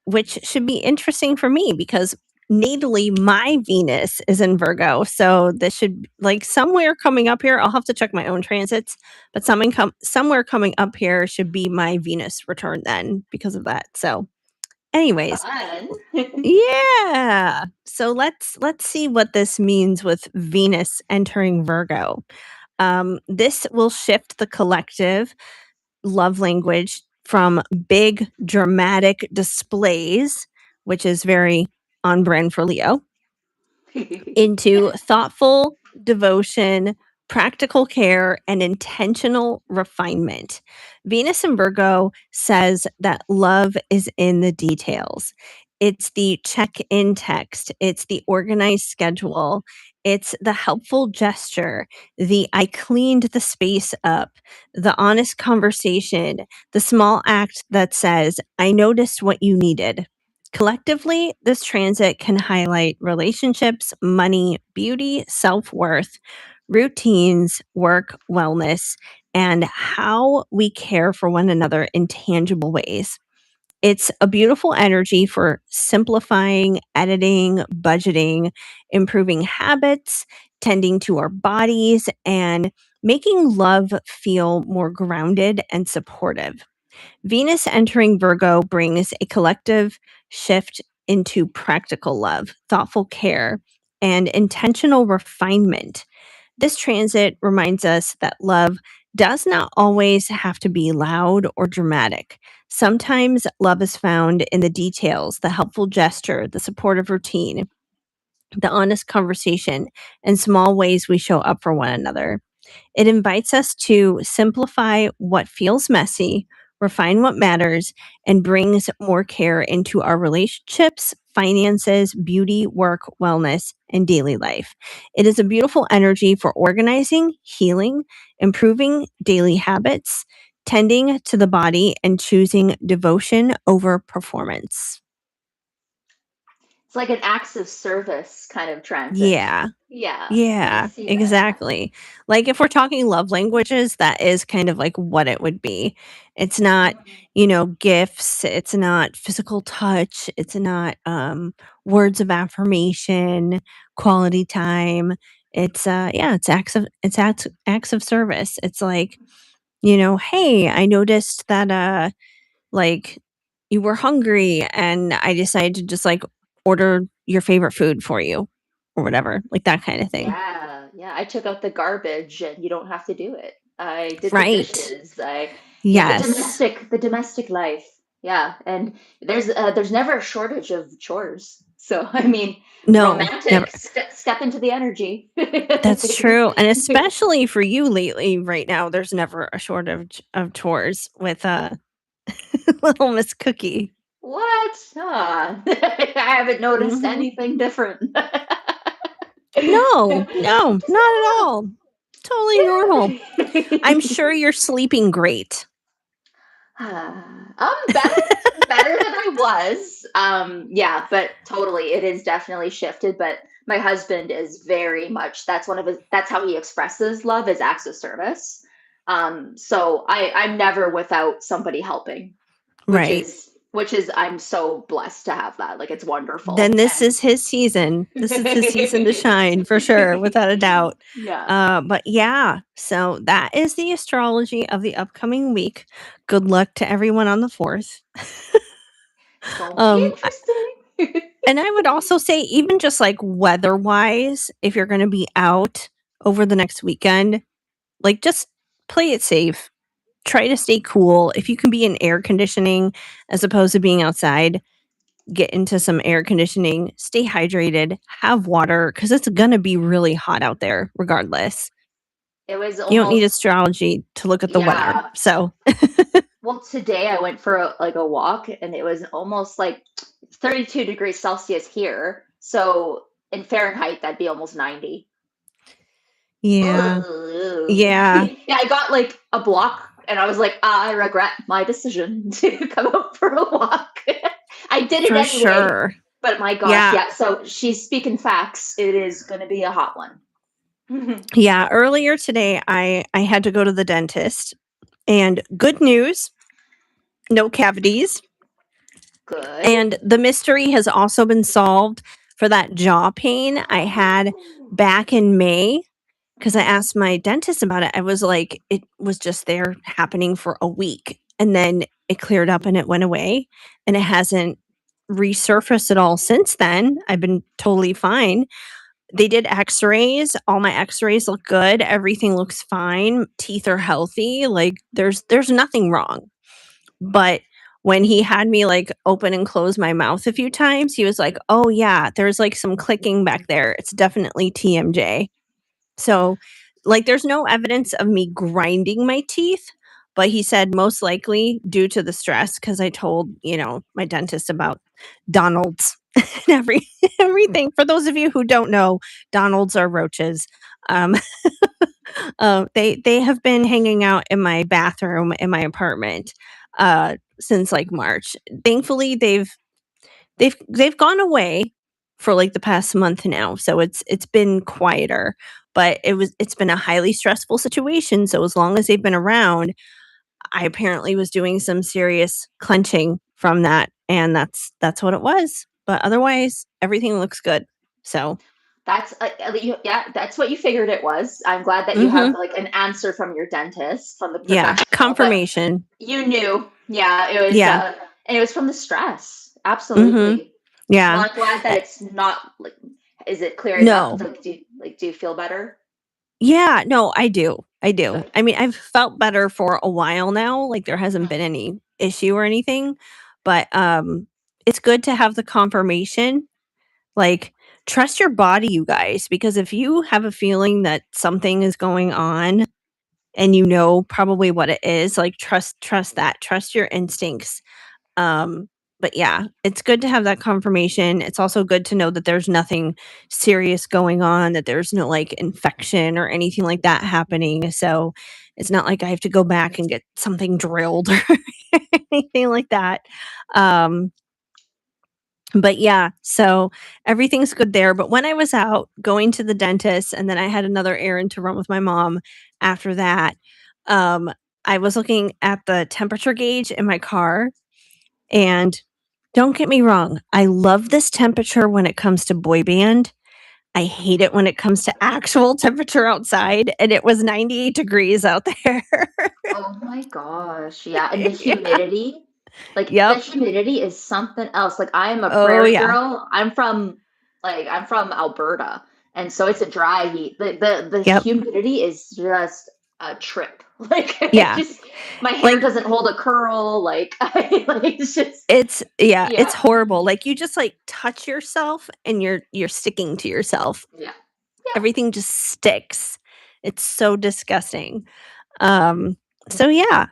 Speaker 1: which should be interesting for me because natally my Venus is in Virgo. So this should like somewhere coming up here. I'll have to check my own transits, but somewhere coming up here should be my Venus return then because of that. So, anyways,
Speaker 2: Fun.
Speaker 1: yeah. So let's see what this means with Venus entering Virgo. This will shift the collective love language from big dramatic displays, which is very on brand for Leo, into thoughtful devotion, practical care, and intentional refinement. Venus in Virgo says that love is in the details. It's the check in text, it's the organized schedule, it's the helpful gesture, the I cleaned the space up, the honest conversation, the small act that says, I noticed what you needed. Collectively, this transit can highlight relationships, money, beauty, self worth, routines, work, wellness, and how we care for one another in tangible ways. It's a beautiful energy for simplifying, editing, budgeting, improving habits, tending to our bodies, and making love feel more grounded and supportive. Venus entering Virgo brings a collective shift into practical love, thoughtful care, and intentional refinement. This transit reminds us that love does not always have to be loud or dramatic. Sometimes love is found in the details, the helpful gesture, the supportive routine, the honest conversation, and small ways we show up for one another. It invites us to simplify what feels messy, refine what matters, and brings more care into our relationships, finances, beauty, work, wellness, and daily life. It is a beautiful energy for organizing, healing, improving daily habits, tending to the body, and choosing devotion over performance.
Speaker 2: It's like an acts of service kind of transit.
Speaker 1: Yeah.
Speaker 2: Yeah, I
Speaker 1: Yeah,
Speaker 2: see that.
Speaker 1: exactly. Like, if we're talking love languages, that is kind of like what it would be. It's not, gifts, it's not physical touch, it's not, words of affirmation, quality time. It's, yeah, it's acts of service. It's like, "Hey, I noticed that, like, you were hungry, and I decided to just, like, order your favorite food for you," or whatever, like that kinda thing.
Speaker 2: Yeah, yeah. I took out the garbage and you don't have to do it. I did the
Speaker 1: Right.
Speaker 2: dishes. Yeah,
Speaker 1: Yes.
Speaker 2: the domestic life. Yeah, and there's never a shortage of chores. So I mean,
Speaker 1: No, never.
Speaker 2: romantic. Step into the energy.
Speaker 1: That's true, and especially for you lately right now, there's never a shortage of chores with, little Miss Cookie.
Speaker 2: What? Ah, I haven't noticed
Speaker 1: Mhm.
Speaker 2: anything different.
Speaker 1: No, no, not at all. Totally normal. I'm
Speaker 2: Yeah.
Speaker 1: sure you're sleeping great.
Speaker 2: Better than I was. Yeah, but totally, it is definitely shifted. But my husband is very much that's how he expresses love is acts of service. So I'm never without somebody helping, which
Speaker 1: Right.
Speaker 2: is I'm so blessed to have that. Like it's
Speaker 1: Then
Speaker 2: wonderful.
Speaker 1: this is his season. This is his season to shine for sure, without a doubt.
Speaker 2: Yeah.
Speaker 1: But yeah, so that is the astrology of the upcoming week. Good luck to everyone on the 4th.
Speaker 2: Gonna be
Speaker 1: Um, I-
Speaker 2: interesting.
Speaker 1: and I would also say, even just like weather wise, if you're going to be out over the next weekend, like just play it safe. Try to stay cool. If you can be in air conditioning as opposed to being outside, get into some air conditioning, stay hydrated, have water, because it's going to be really hot out there regardless.
Speaker 2: It was
Speaker 1: You don't need
Speaker 2: almost,
Speaker 1: astrology to look at the weather.
Speaker 2: yeah.
Speaker 1: So,
Speaker 2: Well, today I went for a walk and it was almost like 32 degrees Celsius here. So in Fahrenheit, that'd be almost 90.
Speaker 1: yeah.
Speaker 2: Ugh.
Speaker 1: Yeah,
Speaker 2: Yeah, I got like a block and I was like, I regret my decision to come out for a walk. I did it
Speaker 1: for
Speaker 2: anyway,
Speaker 1: sure.
Speaker 2: but my gosh,
Speaker 1: Yeah.
Speaker 2: yeah. So she's speaking facts. It is going to be a hot one.
Speaker 1: Yeah, earlier today I had to go to the dentist, and good news, no cavities.
Speaker 2: Good.
Speaker 1: And the mystery has also been solved for that jaw pain I had back in May, because I asked my dentist about it. I was like, it was just there happening for a week, and then it cleared up and it went away, and it hasn't resurfaced at all since then. I've been totally fine. They did x-rays. All my x-rays look good. Everything looks fine. Teeth are healthy. Like there's nothing wrong. But when he had me like open and close my mouth a few times, he was like, "Oh yeah, there's like some clicking back there. It's definitely TMJ." So, like, there's no evidence of me grinding my teeth, but he said most likely due to the stress, because I told, my dentist about Donald's and everything. For those of you who don't know, Donald's are roaches. Um, they have been hanging out in my bathroom in my apartment since like March. Thankfully, they've gone away for, like, the past month now, so it's been quieter, but it's been a highly stressful situation, so as long as they've been around, I apparently was doing some serious clenching from that, and that's what it was, but otherwise, everything looks good, so
Speaker 2: That's yeah, that's what you figured it was. I'm glad that you have
Speaker 1: mhm,
Speaker 2: like an answer from your dentist, from the
Speaker 1: yeah,
Speaker 2: professional, but
Speaker 1: confirmation.
Speaker 2: you knew. Yeah, it was
Speaker 1: Yeah,
Speaker 2: and it was from the stress.
Speaker 1: mhm,
Speaker 2: Absolutely. Well,
Speaker 1: yeah,
Speaker 2: I'm glad that
Speaker 1: eh
Speaker 2: it's not like is it clearing up?
Speaker 1: no.
Speaker 2: Do you feel better?
Speaker 1: Yeah, no, I do, I do.
Speaker 2: Good.
Speaker 1: I mean, I've felt better for a while now, like, there hasn't
Speaker 2: Mhm.
Speaker 1: been any issue or anything, but, it's good to have the confirmation, like, trust your body, you guys, because if you have a feeling that something is going on and you know probably what it is, like, trust that, trust your instincts. But yeah, it's good to have that confirmation. It's also good to know that there's nothing serious going on, that there's no like infection or anything like that happening. So it's not like I have to go back and get something drilled or anything like that. Um, But yeah, so everything's good there. But when I was out going to the dentist and then I had another errand to run with my mom after that, um, I was looking at the temperature gauge in my car. And don't get me wrong, I love this temperature when it comes to boy band. I hate it when it comes to actual temperature outside, and it was 98 degrees out there.
Speaker 2: Oh my gosh. Yeah. And the
Speaker 1: Yeah.
Speaker 2: humidity, like the
Speaker 1: Yep.
Speaker 2: humidity is something else. Like I am a
Speaker 1: Oh,
Speaker 2: prairie
Speaker 1: yeah.
Speaker 2: girl. I'm from Alberta. And so it's a dry heat. The
Speaker 1: Yep.
Speaker 2: humidity is just a trip. Like it
Speaker 1: Yeah.
Speaker 2: just my hair
Speaker 1: Like,
Speaker 2: doesn't hold a curl. Like it's just
Speaker 1: it's
Speaker 2: yeah.
Speaker 1: horrible. Like, you just, like, touch yourself and you're sticking to yourself.
Speaker 2: Yeah. Yeah.
Speaker 1: Everything just sticks. It's so disgusting. Um, so yeah,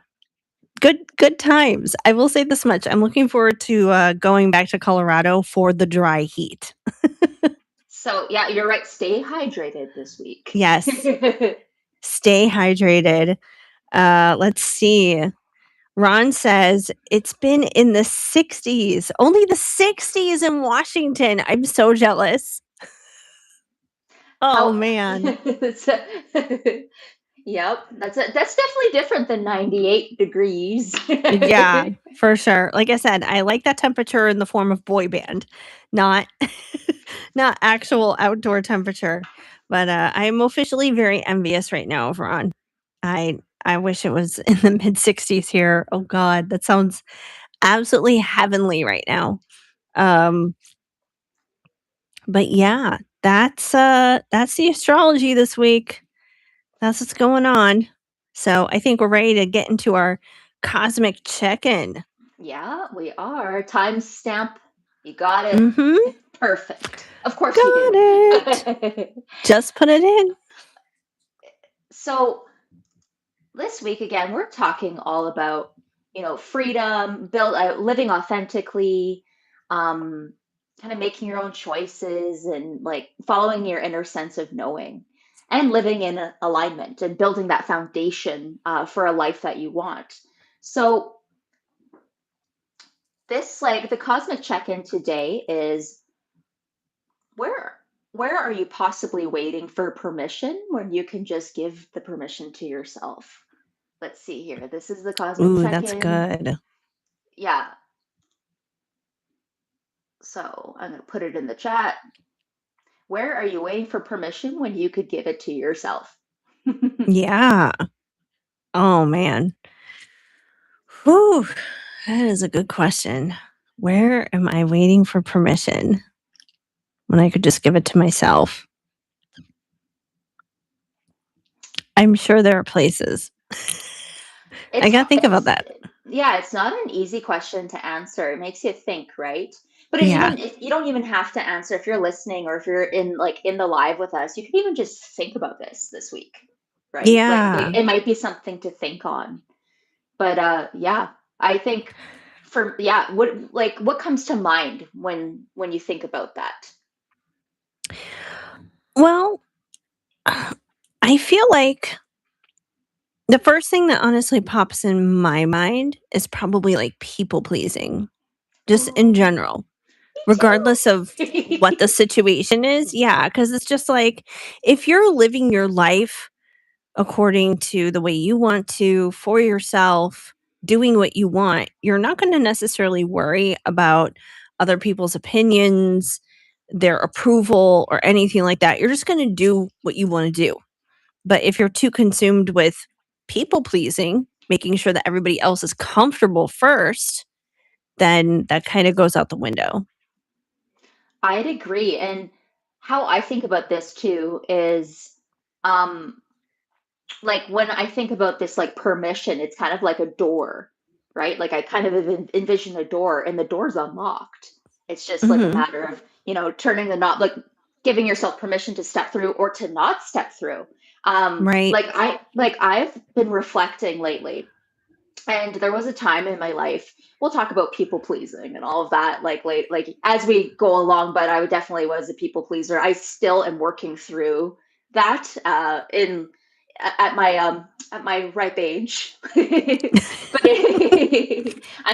Speaker 1: good times. I will say this much, I'm looking forward to, going back to Colorado for the dry heat.
Speaker 2: So yeah, you're right. Stay hydrated this week.
Speaker 1: Yes, stay hydrated. Let's see. Ron says, "It's been in the 60s, only the 60s in Washington. I'm so jealous." Oh,
Speaker 2: How
Speaker 1: man.
Speaker 2: Yep, that's definitely different than 98 degrees.
Speaker 1: Yeah, for sure. Like I said, I like that temperature in the form of boy band, not not actual outdoor temperature. But, I am officially very envious right now of Ron. I wish it was in the mid-60s here. Oh god, that sounds absolutely heavenly right now. Um, but yeah, that's the astrology this week. That's what's going on. So, I think we're ready to get into our cosmic check-in.
Speaker 2: Yeah, we are. Timestamp. You got it.
Speaker 1: Mhm.
Speaker 2: Perfect. Of course you
Speaker 1: Got
Speaker 2: do.
Speaker 1: it. Just put it in.
Speaker 2: So this week again, we're talking all about, freedom, living authentically, um, kind of making your own choices and like following your inner sense of knowing and living in alignment and building that foundation for a life that you want. So this, like the cosmic check-in today is where where are you possibly waiting for permission when you can just give the permission to yourself? Let's see here. This is the cosmic
Speaker 1: Ooh, that's
Speaker 2: check-in.
Speaker 1: good.
Speaker 2: Yeah. So I'm going to put it in the chat. Where are you waiting for permission when you could give it to yourself?
Speaker 1: Yeah. Oh, man. Whew. That is a good question. Where am I waiting for permission when I could just give it to myself? I'm sure there are places. I
Speaker 2: It's
Speaker 1: gotta think about
Speaker 2: it's
Speaker 1: that.
Speaker 2: yeah, it's not an easy question to answer. It makes you think, right? But it
Speaker 1: Yeah.
Speaker 2: even if you don't even have to answer if you're listening or if you're in the live with us, you can even just think about this week, right? Like
Speaker 1: Yeah.
Speaker 2: it might be something to think on. But yeah, I think for yeah, what comes to mind when you think about that?
Speaker 1: Well, I feel like the first thing that honestly pops in my mind is probably, like, people pleasing, just in
Speaker 2: Oh,
Speaker 1: general,
Speaker 2: me
Speaker 1: regardless of what the
Speaker 2: too.
Speaker 1: situation is. Yeah, because it's just like, if you're living your life according to the way you want to, for yourself, doing what you want, you're not gonna necessarily worry about other people's opinions, their approval, or anything like that. You're just gonna do what you wanna do. But if you're too consumed with people pleasing, making sure that everybody else is comfortable first, then that kinda goes out the window.
Speaker 2: I'd agree. And how I think about this too is um like when I think about this like permission, it's kind of like a door, right? Like I kind of envision a door and the door's unlocked. It's just like a
Speaker 1: Mhm.
Speaker 2: matter of, turning the knob, like giving yourself permission to step through or to not step through.
Speaker 1: Right.
Speaker 2: I've been reflecting lately, and there was a time in my life, we'll talk about people pleasing and all of that like as we go along, but I definitely was a people pleaser. I still am working through that in at my ripe age. But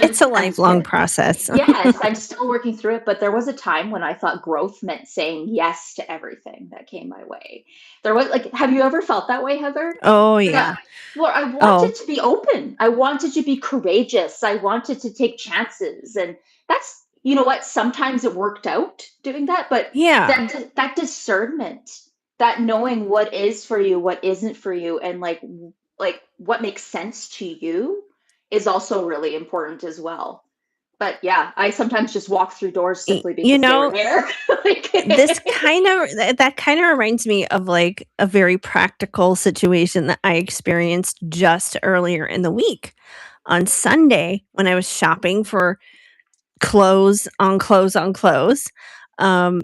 Speaker 1: It's a
Speaker 2: I'm
Speaker 1: lifelong process.
Speaker 2: yes, I'm still working through it, but there was a time when I thought growth meant saying yes to everything that came my way. There was like, have you ever felt that way, Heather?
Speaker 1: Oh,
Speaker 2: Like,
Speaker 1: yeah.
Speaker 2: well, I
Speaker 1: Oh,
Speaker 2: wanted to be open. I wanted to be courageous. I wanted to take chances, and that's, you know what? Sometimes it worked out doing that, but
Speaker 1: yeah.
Speaker 2: that discernment, that knowing what is for you, what isn't for you, and like what makes sense to you is also really important as well. But yeah, I sometimes just walk through doors simply
Speaker 1: You
Speaker 2: because they were
Speaker 1: know,
Speaker 2: there.
Speaker 1: this
Speaker 2: Like,
Speaker 1: kind of that kind of reminds me of like a very practical situation that I experienced just earlier in the week. On Sunday, when I was shopping for clothes on clothes on clothes, um,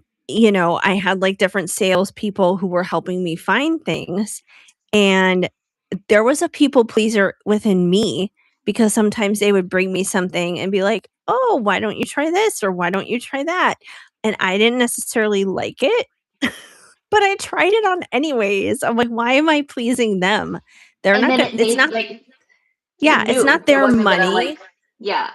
Speaker 1: I had like different salespeople who were helping me find things. And there was a people pleaser within me because sometimes they would bring me something and be like, "Oh, why don't you try this or why don't you try that?" And I didn't necessarily like it, but I tried it on anyways. I'm like, "Why am I pleasing them? They're
Speaker 2: and
Speaker 1: not
Speaker 2: then
Speaker 1: gonna
Speaker 2: it
Speaker 1: it's
Speaker 2: made
Speaker 1: not
Speaker 2: like you
Speaker 1: yeah, it's
Speaker 2: knew
Speaker 1: not
Speaker 2: it
Speaker 1: their
Speaker 2: wasn't gonna
Speaker 1: money."
Speaker 2: yeah.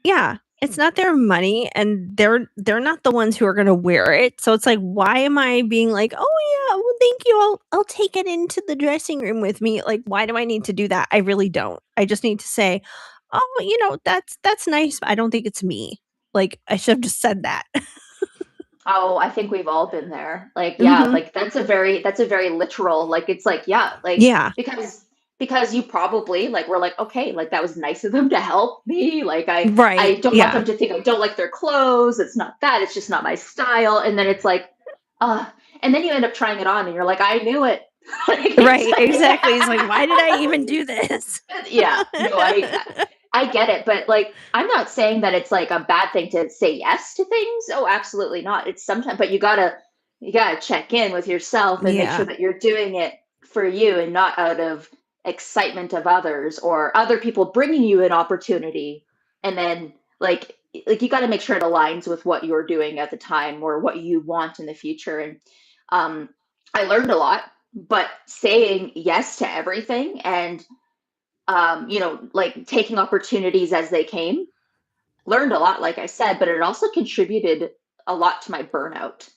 Speaker 1: Yeah, it's not their money, and they're not the ones who are gonna wear it, so it's like, why am I being like, "Oh, yeah, well, thank you, I'll take it into the dressing room with me." Like, why do I need to do that? I really don't. I just need to say, "Oh, that's nice, but I don't think it's me." Like, I should have just said that.
Speaker 2: Oh, I think we've all been there. Like, yeah,
Speaker 1: Mhm.
Speaker 2: like that's a very literal, like it's like, yeah, like
Speaker 1: Yeah.
Speaker 2: because you probably like were like, okay, like that was nice of them to help me. Like I
Speaker 1: Right,
Speaker 2: don't want
Speaker 1: yeah.
Speaker 2: them to think I don't like their clothes. It's not that, it's just not my style. And then it's like, uh, and then you end up trying it on and you're like, I knew it. Like it's
Speaker 1: Right,
Speaker 2: like
Speaker 1: exactly, it's like, "Why did I even do this?"
Speaker 2: yeah, no, I get it, but like I'm not saying that it's like a bad thing to say yes to things. Oh, absolutely not. It's sometimes, but you gotta check in with yourself and make sure
Speaker 1: Yeah,
Speaker 2: that you're doing it for you and not out of excitement of others or other people bringing you an opportunity. And then like you got to make sure it aligns with what you're doing at the time or what you want in the future. And um, I learned a lot, but saying yes to everything and like taking opportunities as they came. Learned a lot, like I said, but it also contributed a lot to my burnout.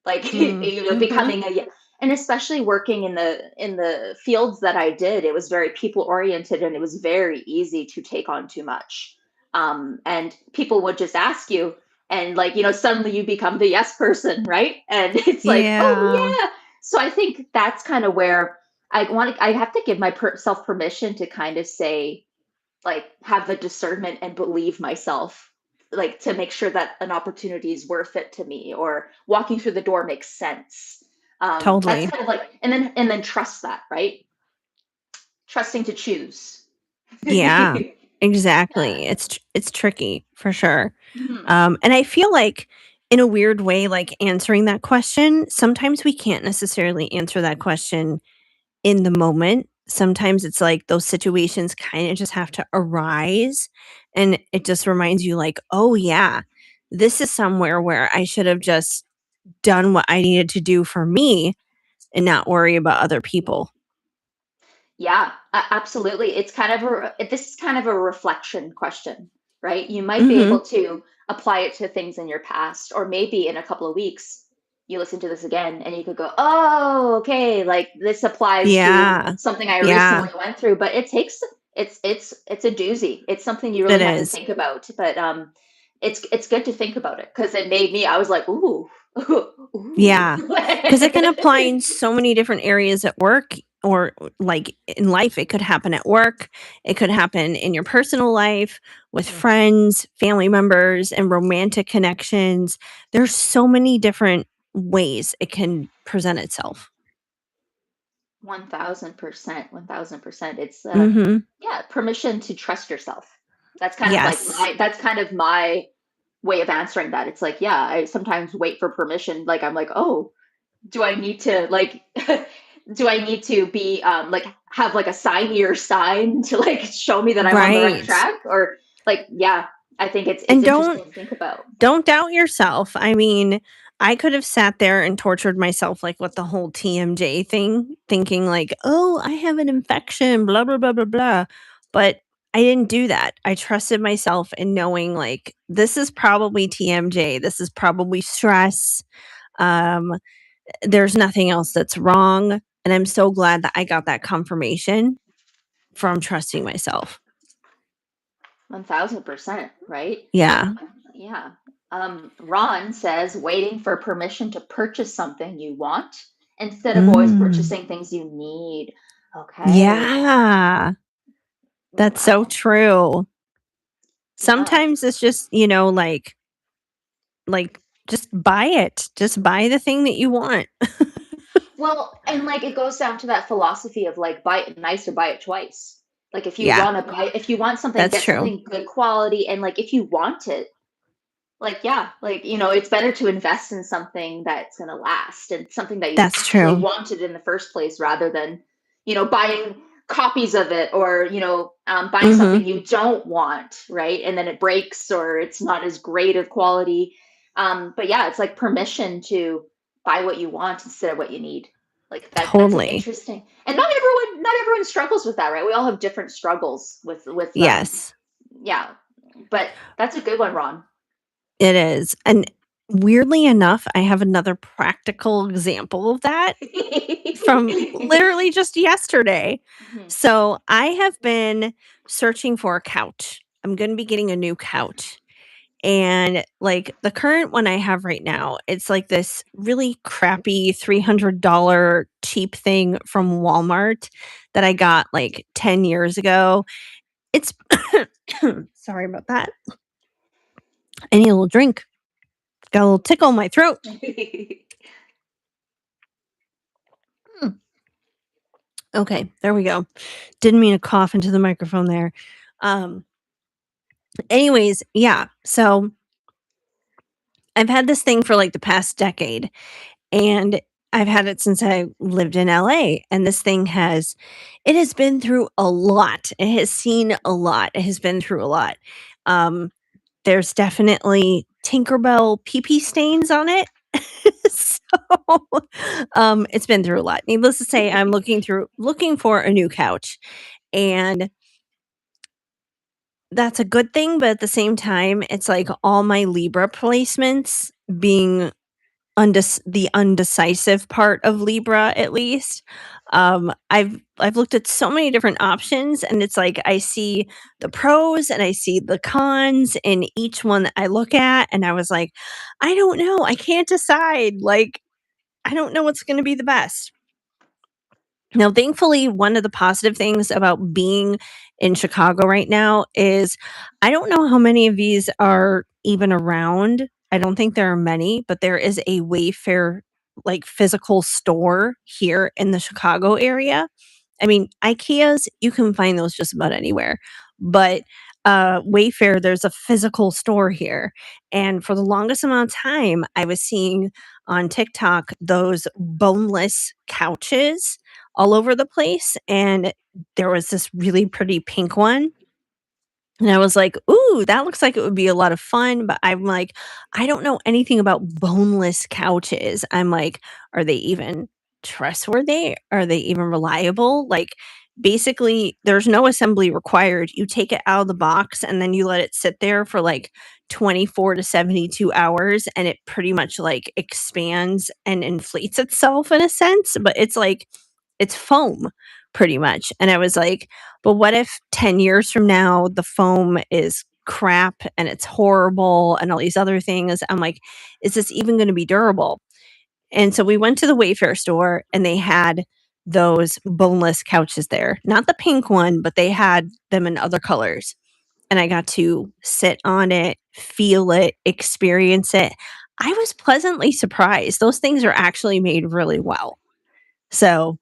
Speaker 2: Like
Speaker 1: mhm.
Speaker 2: becoming a and especially working in the fields that I did, it was very people oriented and it was very easy to take on too much. And people would just ask you, and like suddenly you become the yes person, right? And it's like,
Speaker 1: Yeah,
Speaker 2: oh yeah. So I think that's kind of where I have to give myself permission to kind of say, like, have the discernment and believe myself, like to make sure that an opportunity is worth it to me or walking through the door makes sense. That's
Speaker 1: totally.
Speaker 2: kind of like, and then trust that, right? Trusting to choose.
Speaker 1: Yeah,
Speaker 2: Yeah.
Speaker 1: exactly. It's tricky for sure.
Speaker 2: Mhm.
Speaker 1: And I feel like in a weird way, like answering that question, sometimes we can't necessarily answer that question in the moment. Sometimes it's like those situations kind of just have to arise and it just reminds you like, "Oh yeah, this is somewhere where I should have just done what I needed to do for me and not worry about other people."
Speaker 2: Yeah, absolutely. This is kind of a reflection question, right? You might be able
Speaker 1: Mhm.
Speaker 2: to apply it to things in your past, or maybe in a couple of weeks, you listen to this again and you could go, oh, okay, like this applies to
Speaker 1: Yeah.
Speaker 2: something I
Speaker 1: Yeah,
Speaker 2: recently went through, but it's a doozy. It's something you
Speaker 1: it
Speaker 2: really have to
Speaker 1: is.
Speaker 2: think about. But it's good to think about it because it made me, I was like, ooh, ooh.
Speaker 1: Yeah, because it can apply in so many different areas at work or, like, in life. It could happen at work, it could happen in your personal life, with friends, family members, and romantic connections. There's so many different ways it can present itself.
Speaker 2: 1000%, 1000%. It's
Speaker 1: Mhm.
Speaker 2: yeah, permission to trust yourself.
Speaker 1: Yes.
Speaker 2: That's kind of my way of answering that. It's like, yeah, I sometimes wait for permission. Like I'm like, oh, do I need to like do I need to be like have like a signier sign to like show me that I'm on the right
Speaker 1: Right.
Speaker 2: track? Or like, yeah, I think it's
Speaker 1: And
Speaker 2: interesting to think about.
Speaker 1: don't doubt yourself. I mean, I could have sat there and tortured myself, like, with the whole TMJ thing, thinking like, "Oh, I have an infection, blah, blah, blah, blah, blah." But I didn't do that. I trusted myself in knowing, like, this is probably TMJ, this is probably stress, um, there's nothing else that's wrong, and I'm so glad that I got that confirmation from trusting myself.
Speaker 2: 1000%, right?
Speaker 1: Yeah.
Speaker 2: Yeah. Ron says waiting for permission to purchase something you want instead of always
Speaker 1: Mm.
Speaker 2: purchasing things you need. Okay.
Speaker 1: Yeah. That's so
Speaker 2: Wow.
Speaker 1: true.
Speaker 2: Yeah.
Speaker 1: Sometimes it's just, like, just buy it. Just buy the thing that you want.
Speaker 2: Well, and like it goes down to that philosophy of like buy it nice or buy it twice. Like
Speaker 1: Yeah,
Speaker 2: if you want something,
Speaker 1: that's
Speaker 2: get
Speaker 1: true.
Speaker 2: something good quality, and like if you want it, like yeah, like it's better to invest in something that's gonna last and something that you
Speaker 1: That's
Speaker 2: actually
Speaker 1: true.
Speaker 2: wanted in the first place, rather than buying copies of it, or buying something
Speaker 1: Mhm.
Speaker 2: you don't want, right? And then it breaks or it's not as great of quality. But yeah, it's like permission to buy what you want instead of what you need. Like that's an
Speaker 1: Totally.
Speaker 2: interesting, and not everyone struggles with that, right? We all have different struggles with
Speaker 1: Yes,
Speaker 2: yeah, but that's a good one, Ron.
Speaker 1: it is, and weirdly enough, I have another practical example of that from literally just yesterday.
Speaker 2: Mhm.
Speaker 1: So, I have been searching for a couch. I'm gonna be getting a new couch. And, like, the current one I have right now, it's like this really crappy $300 cheap thing from Walmart that I got, like, 10 years ago. It's sorry about that. I need a little drink. Got a little tickle in my throat. Mm. Okay, there we go. Didn't mean to cough into the microphone there. Um, anyways, yeah, so I've had this thing for, like, the past decade, and I've had it since I lived in LA, and this thing has been through a lot. It has seen a lot. It has been through a lot. Um, there's definitely Tinkerbell pee-pee stains on it. So, it's been through a lot. Needless to say, I'm looking for a new couch, and that's a good thing, but at the same time, it's like all my Libra placements being the undecisive part of Libra, at least. I've looked at so many different options, and it's like I see the pros and I see the cons in each one that I look at, and I was like, "I don't know, I can't decide, like, I don't know what's gonna be the best." Now, thankfully, one of the positive things about being in Chicago right now is I don't know how many of these are even around. I don't think there are many, but there is a Wayfair, like, physical store here in the Chicago area. I mean, IKEAs, you can find those just about anywhere, but, Wayfair, there's a physical store here, and for the longest amount of time, I was seeing on TikTok those boneless couches all over the place, and there was this really pretty pink one, and I was like, "Ooh, that looks like it would be a lot of fun," but I'm like, "I don't know anything about boneless couches." I'm like, "Are they even trustworthy? Are they even reliable?" Like, basically, there's no assembly required. You take it out of the box, and then you let it sit there for, like, 24 to 72 hours, and it pretty much, like, expands and inflates itself in a sense, but it's like it's foam pretty much, and I was like, but what if 10 years from now, the foam is crap and it's horrible and all these other things? I'm like, is this even gonna be durable? And so we went to the Wayfair store and they had those boneless couches there. Not the pink one, but they had them in other colors. And I got to sit on it, feel it, experience it. I was pleasantly surprised. Those things are actually made really well. So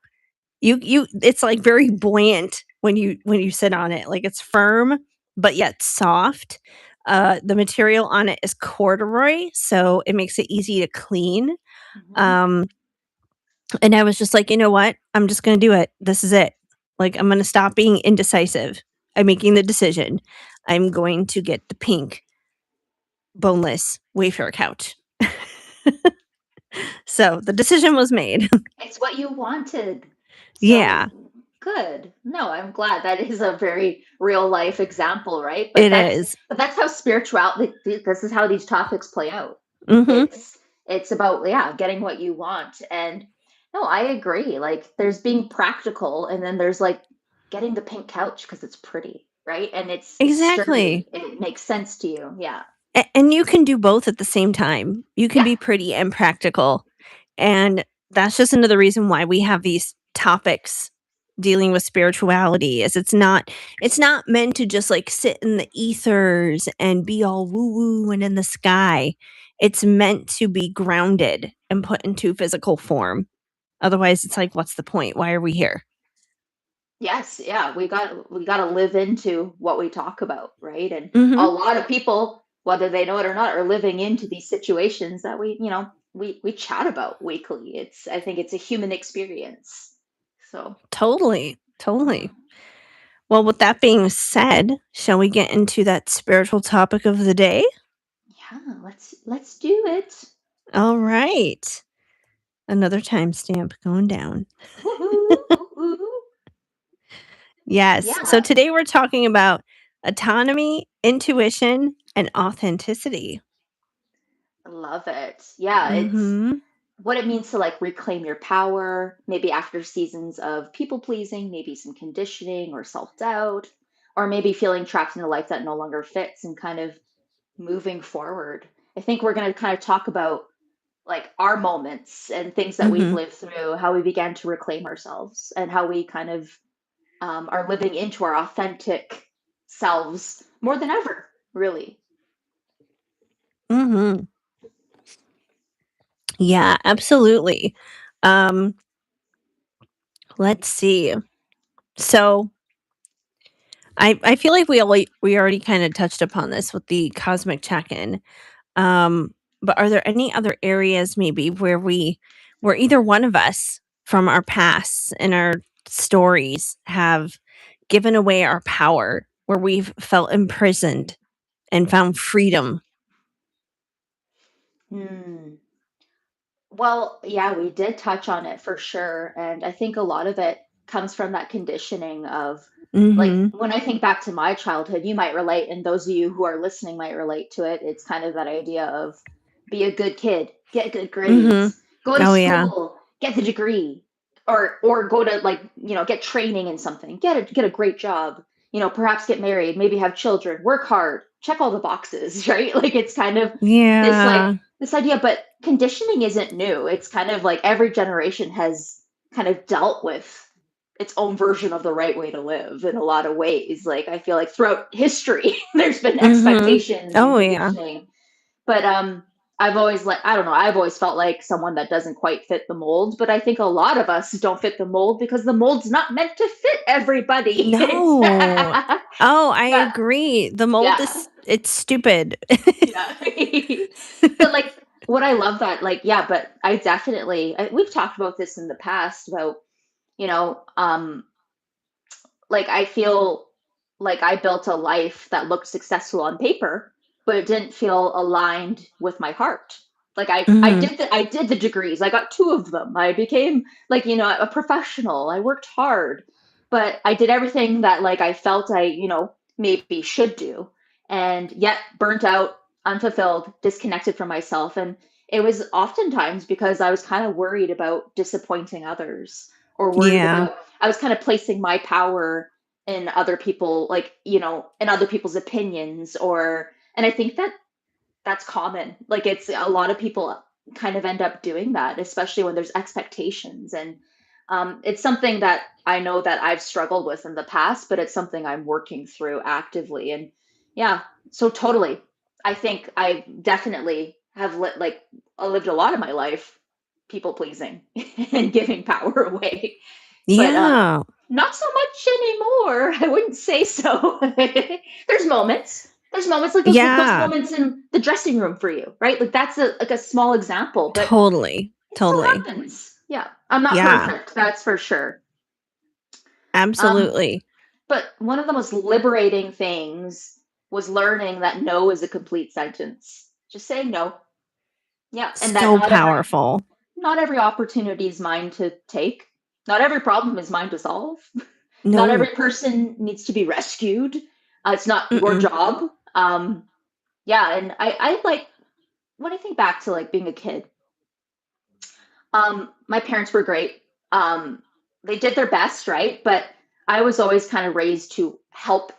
Speaker 1: you it's, like, very buoyant when you sit on it, like, it's firm, but yet soft. The material on it is corduroy, so it makes it easy to clean,
Speaker 2: Mhm.
Speaker 1: um, and I was just like, "You know what? I'm just gonna do it. This is it. Like, I'm gonna stop being indecisive. I'm making the decision. I'm going to get the pink boneless Wayfair couch." So the decision was made.
Speaker 2: It's what you wanted.
Speaker 1: Yeah,
Speaker 2: So good. No, I'm glad that is a very real life example, right?
Speaker 1: it is.
Speaker 2: But that's how spirituality, this is how these topics play out.
Speaker 1: Mhm.
Speaker 2: It's about, yeah, getting what you want. And no, I agree. Like there's being practical and then there's like getting the pink couch because it's pretty, right? And it's
Speaker 1: Exactly.
Speaker 2: sturdy. It makes sense to you. Yeah.
Speaker 1: And you can do both at the same time. You can
Speaker 2: Yeah.
Speaker 1: be pretty and practical. And that's just another reason why we have these topics dealing with spirituality is it's not meant to just like sit in the ethers and be all woo woo and in the sky. It's meant to be grounded and put into physical form. Otherwise, it's like, what's the point? Why are we here?
Speaker 2: Yes, yeah, we got to live into what we talk about, right? And a
Speaker 1: Mhm.
Speaker 2: lot of people, whether they know it or not, are living into these situations that we chat about weekly. I think it's a human experience. So,
Speaker 1: Totally.
Speaker 2: yeah.
Speaker 1: Totally. Well, with that being said, shall we get into that spiritual topic of the day?
Speaker 2: Yeah, let's do it.
Speaker 1: All right. Another timestamp going down.
Speaker 2: Woohoo, woohoo.
Speaker 1: Yes. So
Speaker 2: Yeah,
Speaker 1: today we're talking about autonomy, intuition, and authenticity.
Speaker 2: I love it. Yeah, it's
Speaker 1: Mhm.
Speaker 2: what it means to like reclaim your power, maybe after seasons of people pleasing, maybe some conditioning or self doubt, or maybe feeling trapped in a life that no longer fits and kind of moving forward. I think we're going to kind of talk about like our moments and things that we've
Speaker 1: Mhm.
Speaker 2: lived through, how we began to reclaim ourselves, and how we kind of are living into our authentic selves more than ever, really.
Speaker 1: Mhm. Yeah, absolutely. Um let's see. So, I feel like we already kind of touched upon this with the cosmic check-in. Um, but are there any other areas maybe where either one of us from our pasts and our stories have given away our power, where we've felt imprisoned and found freedom?
Speaker 2: Hmm. Well, yeah, we did touch on it for sure. And I think a lot of it comes from that conditioning of, like,
Speaker 1: Mhm.
Speaker 2: when I think back to my childhood, you might relate, and those of you who are listening might relate to it. It's kind of that idea of be a good kid, get good
Speaker 1: Mhm.
Speaker 2: grades, go to
Speaker 1: Oh yeah.
Speaker 2: school, get the degree, or go to like, get training in something, get a great job, perhaps get married, maybe have children, work hard, check all the boxes, right? Like it's kind of this like
Speaker 1: Yeah.
Speaker 2: this idea, but conditioning isn't new. It's kind of like every generation has kind of dealt with its own version of the right way to live in a lot of ways. Like I feel like throughout history, there's been
Speaker 1: Mhm.
Speaker 2: expectations and
Speaker 1: Oh yeah.
Speaker 2: conditioning. But I've always like I don't know, I've always felt like someone that doesn't quite fit the mold, but I think a lot of us don't fit the mold because the mold's not meant to fit everybody. It's
Speaker 1: No. Oh, I
Speaker 2: yeah,
Speaker 1: agree. The mold
Speaker 2: yeah.
Speaker 1: is it's stupid.
Speaker 2: Yeah. But like what I love that like yeah, but I definitely we've talked about this in the past about, you know, like I feel like I built a life that looked successful on paper, but it didn't feel aligned with my heart. Like
Speaker 1: Mhm.
Speaker 2: I did the degrees. I got two of them. I became like, a professional. I worked hard, but I did everything that like I felt I, maybe should do. And yet burnt out, unfulfilled, disconnected from myself. And it was oftentimes because I was kind of worried about disappointing others or worried
Speaker 1: Yeah.
Speaker 2: about I was kind of placing my power in other people, like, in other people's opinions and I think that that's common. Like it's a lot of people kind of end up doing that, especially when there's expectations. And it's something that I know that I've struggled with in the past, but it's something I'm working through actively. And yeah, so totally. I think I definitely have lived a lot of my life people pleasing and giving power away. But
Speaker 1: Yeah.
Speaker 2: not so much anymore. I wouldn't say so. There's moments. There's moments like those
Speaker 1: Yeah.
Speaker 2: moments in the dressing room for you, right? Like that's a small example, but
Speaker 1: Totally.
Speaker 2: it still
Speaker 1: Totally.
Speaker 2: happens. Yeah, I'm not
Speaker 1: Yeah.
Speaker 2: perfect. That's for sure. Um,
Speaker 1: Absolutely.
Speaker 2: but one of the most liberating things was learning that no is a complete sentence. Just saying no. Yeah, and that
Speaker 1: So powerful.
Speaker 2: not every opportunity is mine to take. Not every problem is mine to solve. Not
Speaker 1: No.
Speaker 2: every person needs to be rescued. It's not your
Speaker 1: Mm-mm.
Speaker 2: job. Yeah, and I like when I think back to like being a kid. My parents were great. They did their best, right? But I was always kind of raised to help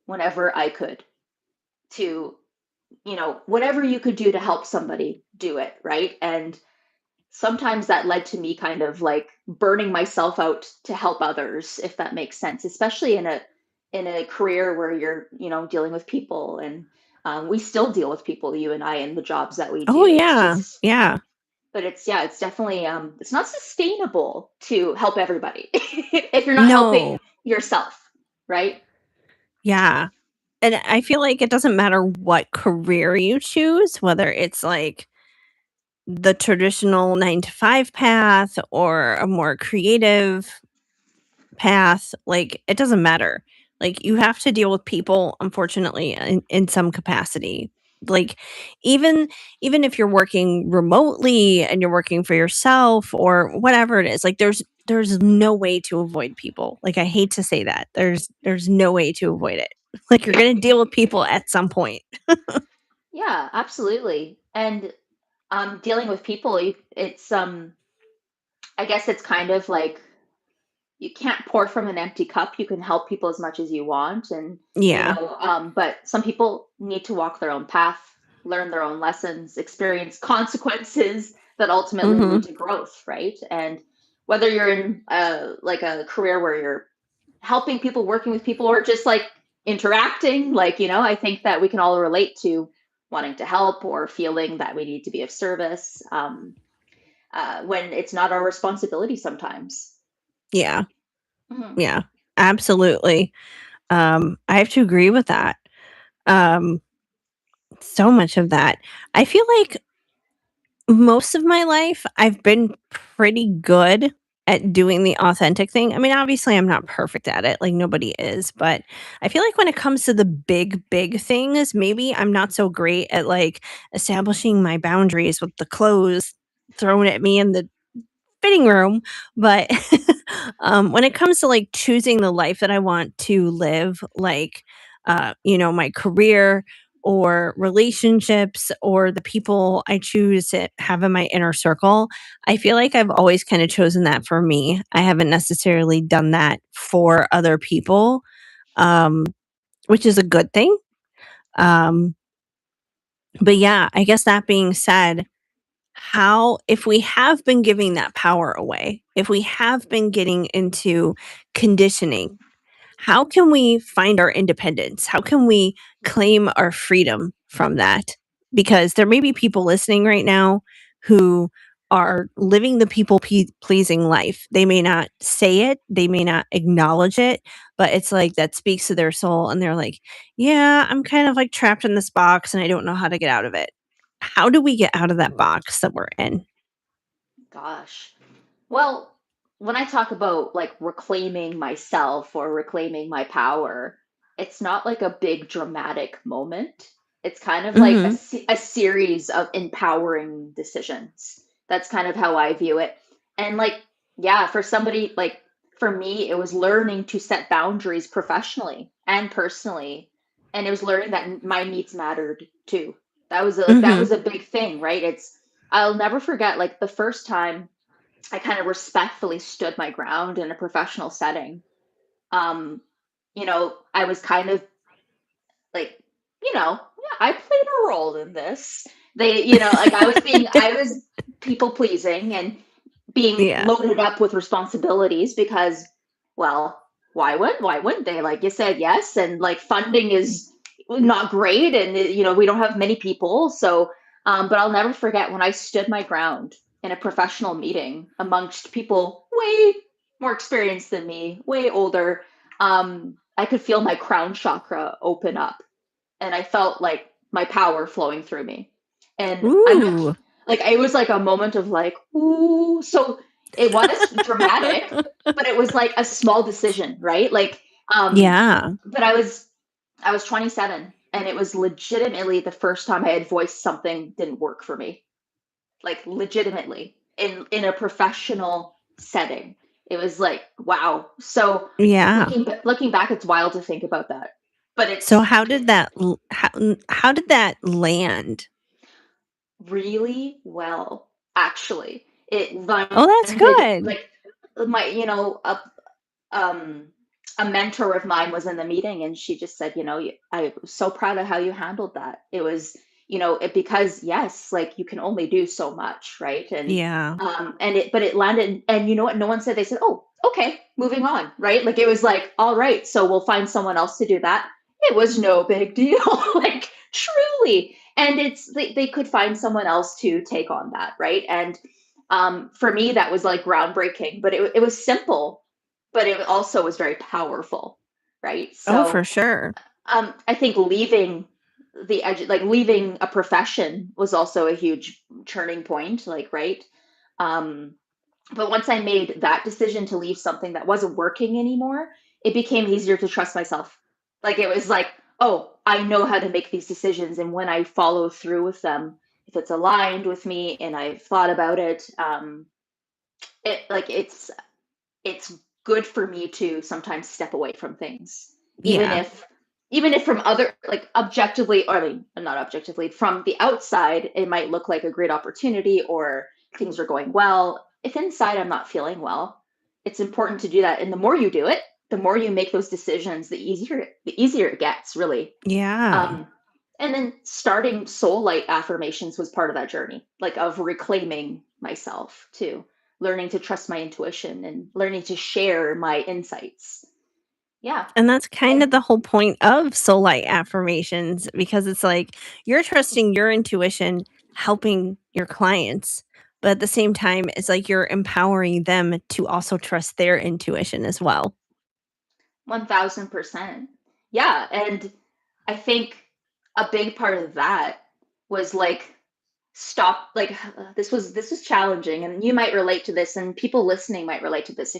Speaker 2: whenever I could. To whatever you could do to help somebody, do it, right? And sometimes that led to me kind of like burning myself out to help others, if that makes sense, especially in a career where you're dealing with people, and we still deal with people, you and I, in the jobs that we
Speaker 1: Oh
Speaker 2: do. It's
Speaker 1: yeah.
Speaker 2: just,
Speaker 1: Yeah.
Speaker 2: but it's definitely it's not sustainable to help everybody if you're not helping
Speaker 1: No.
Speaker 2: yourself, right?
Speaker 1: Yeah. And I feel like it doesn't matter what career you choose, whether it's like the traditional 9 to 5 path or a more creative path, like, it doesn't matter. Like, you have to deal with people, unfortunately, in some capacity. Like, even even if you're working remotely and you're working for yourself or whatever it is, like, there's no way to avoid people. Like, I hate to say that. There's no way to avoid it. Like, you're gonna deal with people at some point.
Speaker 2: Yeah, absolutely. And dealing with people, it's I guess it's kind of like you can't pour from an empty cup. You can help people as much as you want, and
Speaker 1: Yeah.
Speaker 2: but some people need to walk their own path, learn their own lessons, experience consequences that ultimately lead
Speaker 1: Mhm.
Speaker 2: to growth, right? And whether you're in like a career where you're helping people, working with people, or just like interacting, like I think that we can all relate to wanting to help or feeling that we need to be of service, when it's not our responsibility sometimes.
Speaker 1: Yeah.
Speaker 2: Mhm.
Speaker 1: Yeah. Absolutely. I have to agree with that. Um, so much of that. I feel like most of my life, I've been pretty good at doing the authentic thing. I mean, obviously, I'm not perfect at it, like nobody is, but I feel like when it comes to the big, big things, maybe I'm not so great at like establishing my boundaries with the clothes thrown at me in the fitting room, but when it comes to like choosing the life that I want to live, like my career or relationships or the people I choose to have in my inner circle, I feel like I've always kind of chosen that for me. I haven't necessarily done that for other people, um, which is a good thing. Um, but yeah, I guess that being said, how if we have been giving that power away, if we have been getting into conditioning, how can we find our independence? How can we claim our freedom from that? Because there may be people listening right now who are living the pleasing life. They may not say it, they may not acknowledge it, but it's like that speaks to their soul and they're like, "Yeah, I'm kind of like trapped in this box and I don't know how to get out of it." How do we get out of that box that we're in?
Speaker 2: Gosh. Well, when I talk about like reclaiming myself or reclaiming my power, it's not like a big dramatic moment. It's kind of like
Speaker 1: Mhm.
Speaker 2: a series of empowering decisions. That's kind of how I view it. And like, yeah, for somebody like for me, it was learning to set boundaries professionally and personally. And it was learning that my needs mattered too. That
Speaker 1: Mhm.
Speaker 2: was a big thing, right? I'll never forget like the first time I kind of respectfully stood my ground in a professional setting. I was kind of like, yeah, I played a role in this. Like I was people pleasing and being
Speaker 1: Yeah.
Speaker 2: loaded up with responsibilities because, well, why wouldn't they? Like you said, yes, and like funding is not great, and we don't have many people, so. But I'll never forget when I stood my ground in a professional meeting amongst people way more experienced than me, way older. I could feel my crown chakra open up and I felt like my power flowing through me. And I'm not
Speaker 1: Ooh.
Speaker 2: like it was like a moment of like, ooh. So it was dramatic, but it was like a small decision, right? Like,
Speaker 1: Yeah.
Speaker 2: but I was 27 and it was legitimately the first time I had voiced something didn't work for me. like legitimately in a professional setting. It was like, wow. So
Speaker 1: Yeah.
Speaker 2: looking back, it's wild to think about that. But
Speaker 1: So
Speaker 2: it's
Speaker 1: how did that how did that land?
Speaker 2: really well, actually. It
Speaker 1: Oh, that's
Speaker 2: landed
Speaker 1: good.
Speaker 2: like my, um, a mentor of mine was in the meeting and she just said, I was so proud of how you handled that. It was, because yes, like you can only do so much, right?
Speaker 1: Yeah.
Speaker 2: But it landed, and you know what? No one said. They said, "Oh, okay, moving on," right? Like it was like, "All right, so we'll find someone else to do that." It was no big deal, like truly, and they could find someone else to take on that, right? And for me, that was like groundbreaking, but it was simple, but it also was very powerful, right?
Speaker 1: Oh, for
Speaker 2: So
Speaker 1: sure.
Speaker 2: I think leaving a profession was also a huge turning point, like, right? Um, but once I made that decision to leave something that wasn't working anymore, it became easier to trust myself. Like, it was like, oh, I know how to make these decisions. And when I follow through with them, if it's aligned with me and I've thought about it, it's good for me to sometimes step away from things, even
Speaker 1: Yeah.
Speaker 2: if even if from other, like, objectively, or I mean not objectively, from the outside it might look like a great opportunity or things are going well. If inside I'm not feeling well, it's important to do that, and the more you do it, the more you make those decisions, the easier it gets, really.
Speaker 1: Yeah.
Speaker 2: um and then starting soul light affirmations was part of that journey, like of reclaiming myself too, learning to trust my intuition and learning to share my insights. Yeah.
Speaker 1: And that's kind
Speaker 2: And
Speaker 1: of the whole point of soul light affirmations because it's like you're trusting your intuition, helping your clients, but at the same time, it's like you're empowering them to also trust their intuition as well.
Speaker 2: 1000%. Yeah. And I think a big part of that was like, stop, like, this was challenging, and you might relate to this, and people listening might relate to this.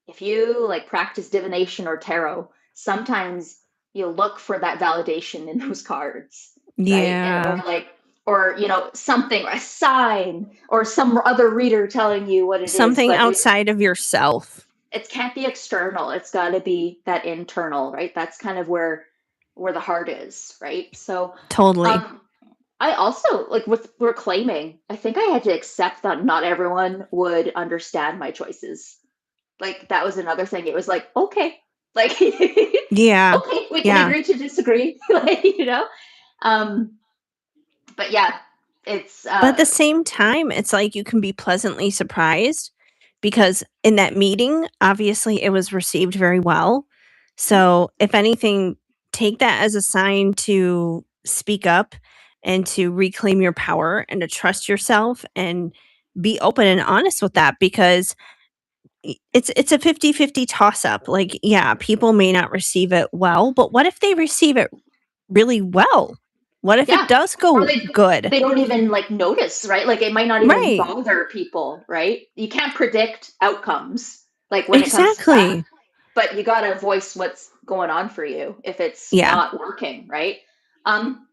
Speaker 2: If you like practice divination or tarot, sometimes you look for that validation in those cards, right? Or
Speaker 1: Yeah.
Speaker 2: like, or something, a sign, or some other reader telling you what it is,
Speaker 1: Something
Speaker 2: but
Speaker 1: outside of yourself.
Speaker 2: it can't be external. It's got to be that internal, right? That's kind of where the heart is, right? So,
Speaker 1: Totally.
Speaker 2: um, I also, like, with reclaiming, I think I had to accept that not everyone would understand my choices. Like, that was another thing. It was like, okay, like,
Speaker 1: Yeah.
Speaker 2: okay, we can
Speaker 1: Yeah.
Speaker 2: agree to disagree, like, Um, but yeah, it's
Speaker 1: But at the same time, it's like you can be pleasantly surprised because in that meeting, obviously it was received very well. So, if anything, take that as a sign to speak up and to reclaim your power and to trust yourself and be open and honest with that because it's a 50-50 toss up. Like, yeah, people may not receive it well, but what if they receive it really well? What if it
Speaker 2: yeah,
Speaker 1: does
Speaker 2: or
Speaker 1: go
Speaker 2: they
Speaker 1: good?
Speaker 2: they don't even like notice, right? Like, it might not even
Speaker 1: Right.
Speaker 2: bother people, right? You can't predict outcomes, like, when it comes to that,
Speaker 1: Exactly.
Speaker 2: but you got to voice what's going on for you if it's
Speaker 1: Yeah.
Speaker 2: not working, right? um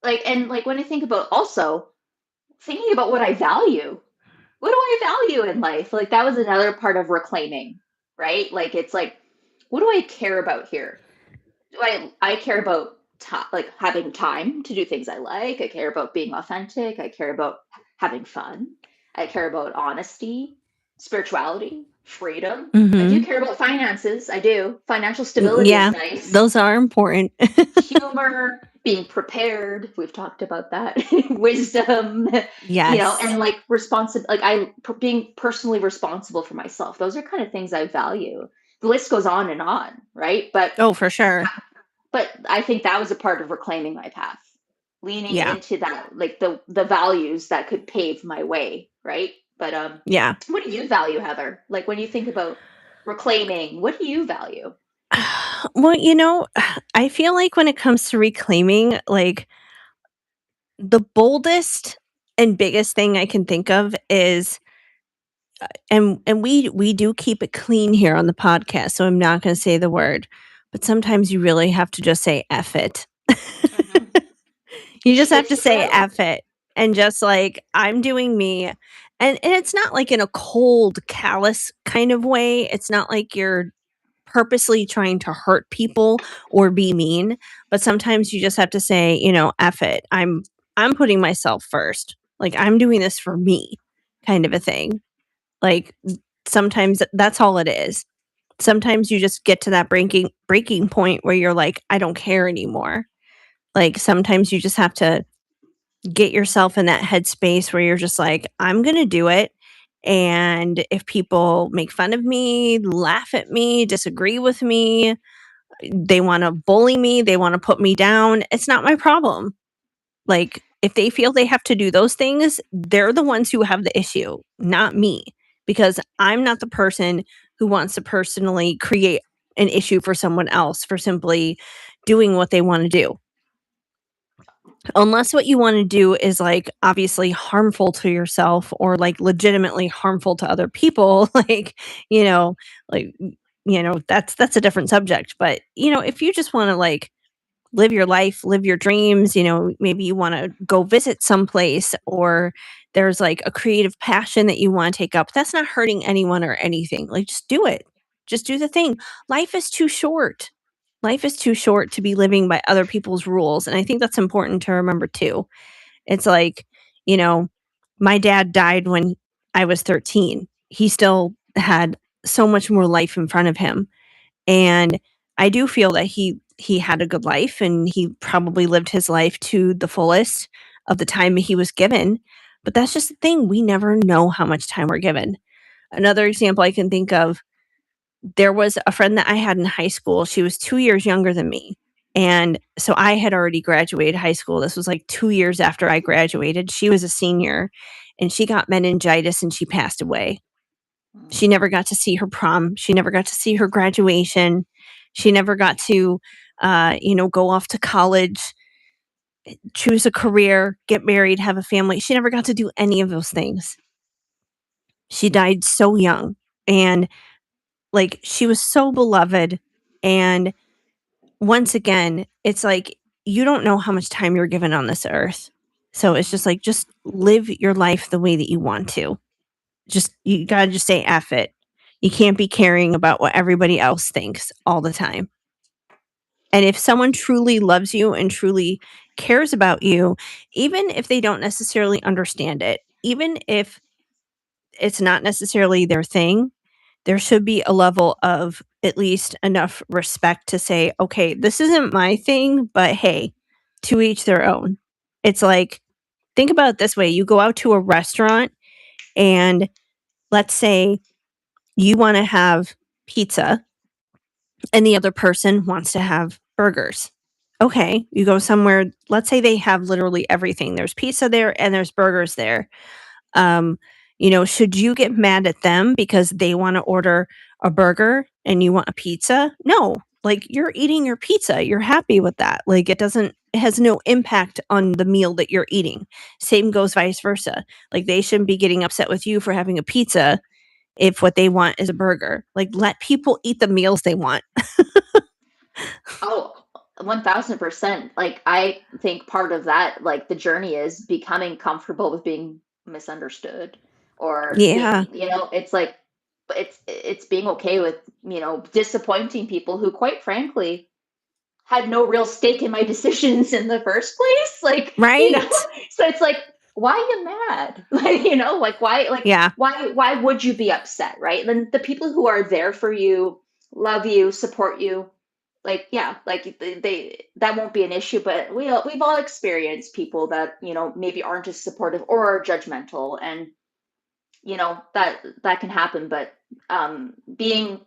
Speaker 2: like, and like, when I think about, also thinking about what I value, what do I value in life? Like, that was another part of reclaiming, right? Like, it's like, what do I care about here? I care about like having time to do things I like. I care about being authentic. I care about having fun. I care about honesty, spirituality, freedom. I do
Speaker 1: Mhm.
Speaker 2: care about finances. I do. Financial stability is
Speaker 1: Yeah,
Speaker 2: nice.
Speaker 1: those are important.
Speaker 2: Humor, being prepared. We've talked about that. Wisdom, and
Speaker 1: Yes.
Speaker 2: like like, being personally responsible for myself. Those are kind of things I value. The list goes on, right? But
Speaker 1: Oh, for sure.
Speaker 2: I think that was a part of reclaiming my path, leaning
Speaker 1: Yeah.
Speaker 2: into that, like the values that could pave my way, right? But
Speaker 1: Yeah.
Speaker 2: what do you value, Heather? Like, when you think about reclaiming, what do you value?
Speaker 1: Well, I feel like when it comes to reclaiming, like, the boldest and biggest thing I can think of is and we do keep it clean here on the podcast, so I'm not gonna say the word, but sometimes you really have to just say "F it."
Speaker 2: Hmm.
Speaker 1: You just have to
Speaker 2: It's
Speaker 1: say
Speaker 2: true.
Speaker 1: "F it." and just like, I'm doing me. And it's not like in a cold, callous kind of way. It's not like you're purposely trying to hurt people or be mean, but sometimes you just have to say, F it. I'm putting myself first. Like, I'm doing this for me, kind of a thing. Like, sometimes that's all it is. Sometimes you just get to that breaking point where you're like, I don't care anymore. Like, sometimes you just have to get yourself in that headspace where you're just like, I'm going to do it. And if people make fun of me, laugh at me, disagree with me, they want to bully me, they want to put me down, it's not my problem. Like, if they feel they have to do those things, they're the ones who have the issue, not me, because I'm not the person who wants to personally create an issue for someone else for simply doing what they want to do. Unless what you want to do is like obviously harmful to yourself or like legitimately harmful to other people, like, you know, like that's a different subject. But if you just want to like live your life, live your dreams, maybe you want to go visit someplace or there's like a creative passion that you want to take up. That's not hurting anyone or anything. Like, just do it. Just do the thing. Life is too short. Life is too short to be living by other people's rules. And I think that's important to remember too. It's like, you know, my dad died when I was 13. He still had so much more life in front of him. And I do feel that he had a good life and he probably lived his life to the fullest of the time he was given. But that's just the thing. We never know how much time we're given. Another example I can think of, there was a friend that I had in high school. She was 2 years younger than me. And so I had already graduated high school. This was like 2 years after I graduated. She was a senior and she got meningitis and she passed away. She never got to see her prom. She never got to see her graduation. She never got to, go off to college, choose a career, get married, have a family. She never got to do any of those things. She died so young. And like, she was so beloved. And once again, it's like, you don't know how much time you're given on this earth. So it's just like, just live your life the way that you want to. You got to just say F it. You can't be caring about what everybody else thinks all the time. And if someone truly loves you and truly cares about you, even if they don't necessarily understand it, even if it's not necessarily their thing, there should be a level of at least enough respect to say, okay, this isn't my thing, but hey, to each their own. It's like, think about it this way. You go out to a restaurant and let's say you want to have pizza and the other person wants to have burgers. Okay, you go somewhere, let's say they have literally everything. There's pizza there and there's burgers there. Um, should you get mad at them because they want to order a burger and you want a pizza? No. Like, you're eating your pizza. You're happy with that. Like, it has no impact on the meal that you're eating. Same goes vice versa. Like, they shouldn't be getting upset with you for having a pizza if what they want is a burger. Like, let people eat the meals they want.
Speaker 2: Oh, 1000%. Like, I think part of that, like, the journey is becoming comfortable with being misunderstood or
Speaker 1: Yeah.
Speaker 2: being, it's like, it's being okay with, disappointing people who, quite frankly, had no real stake in my decisions in the first place. Like,
Speaker 1: Right.
Speaker 2: so it's like, why are you mad? Like, why,
Speaker 1: Yeah.
Speaker 2: why would you be upset? Right. Then the people who are there for you, love you, support you, like, yeah, like that won't be an issue. But we've all experienced people that, maybe aren't as supportive or are judgmental, and, that can happen. But being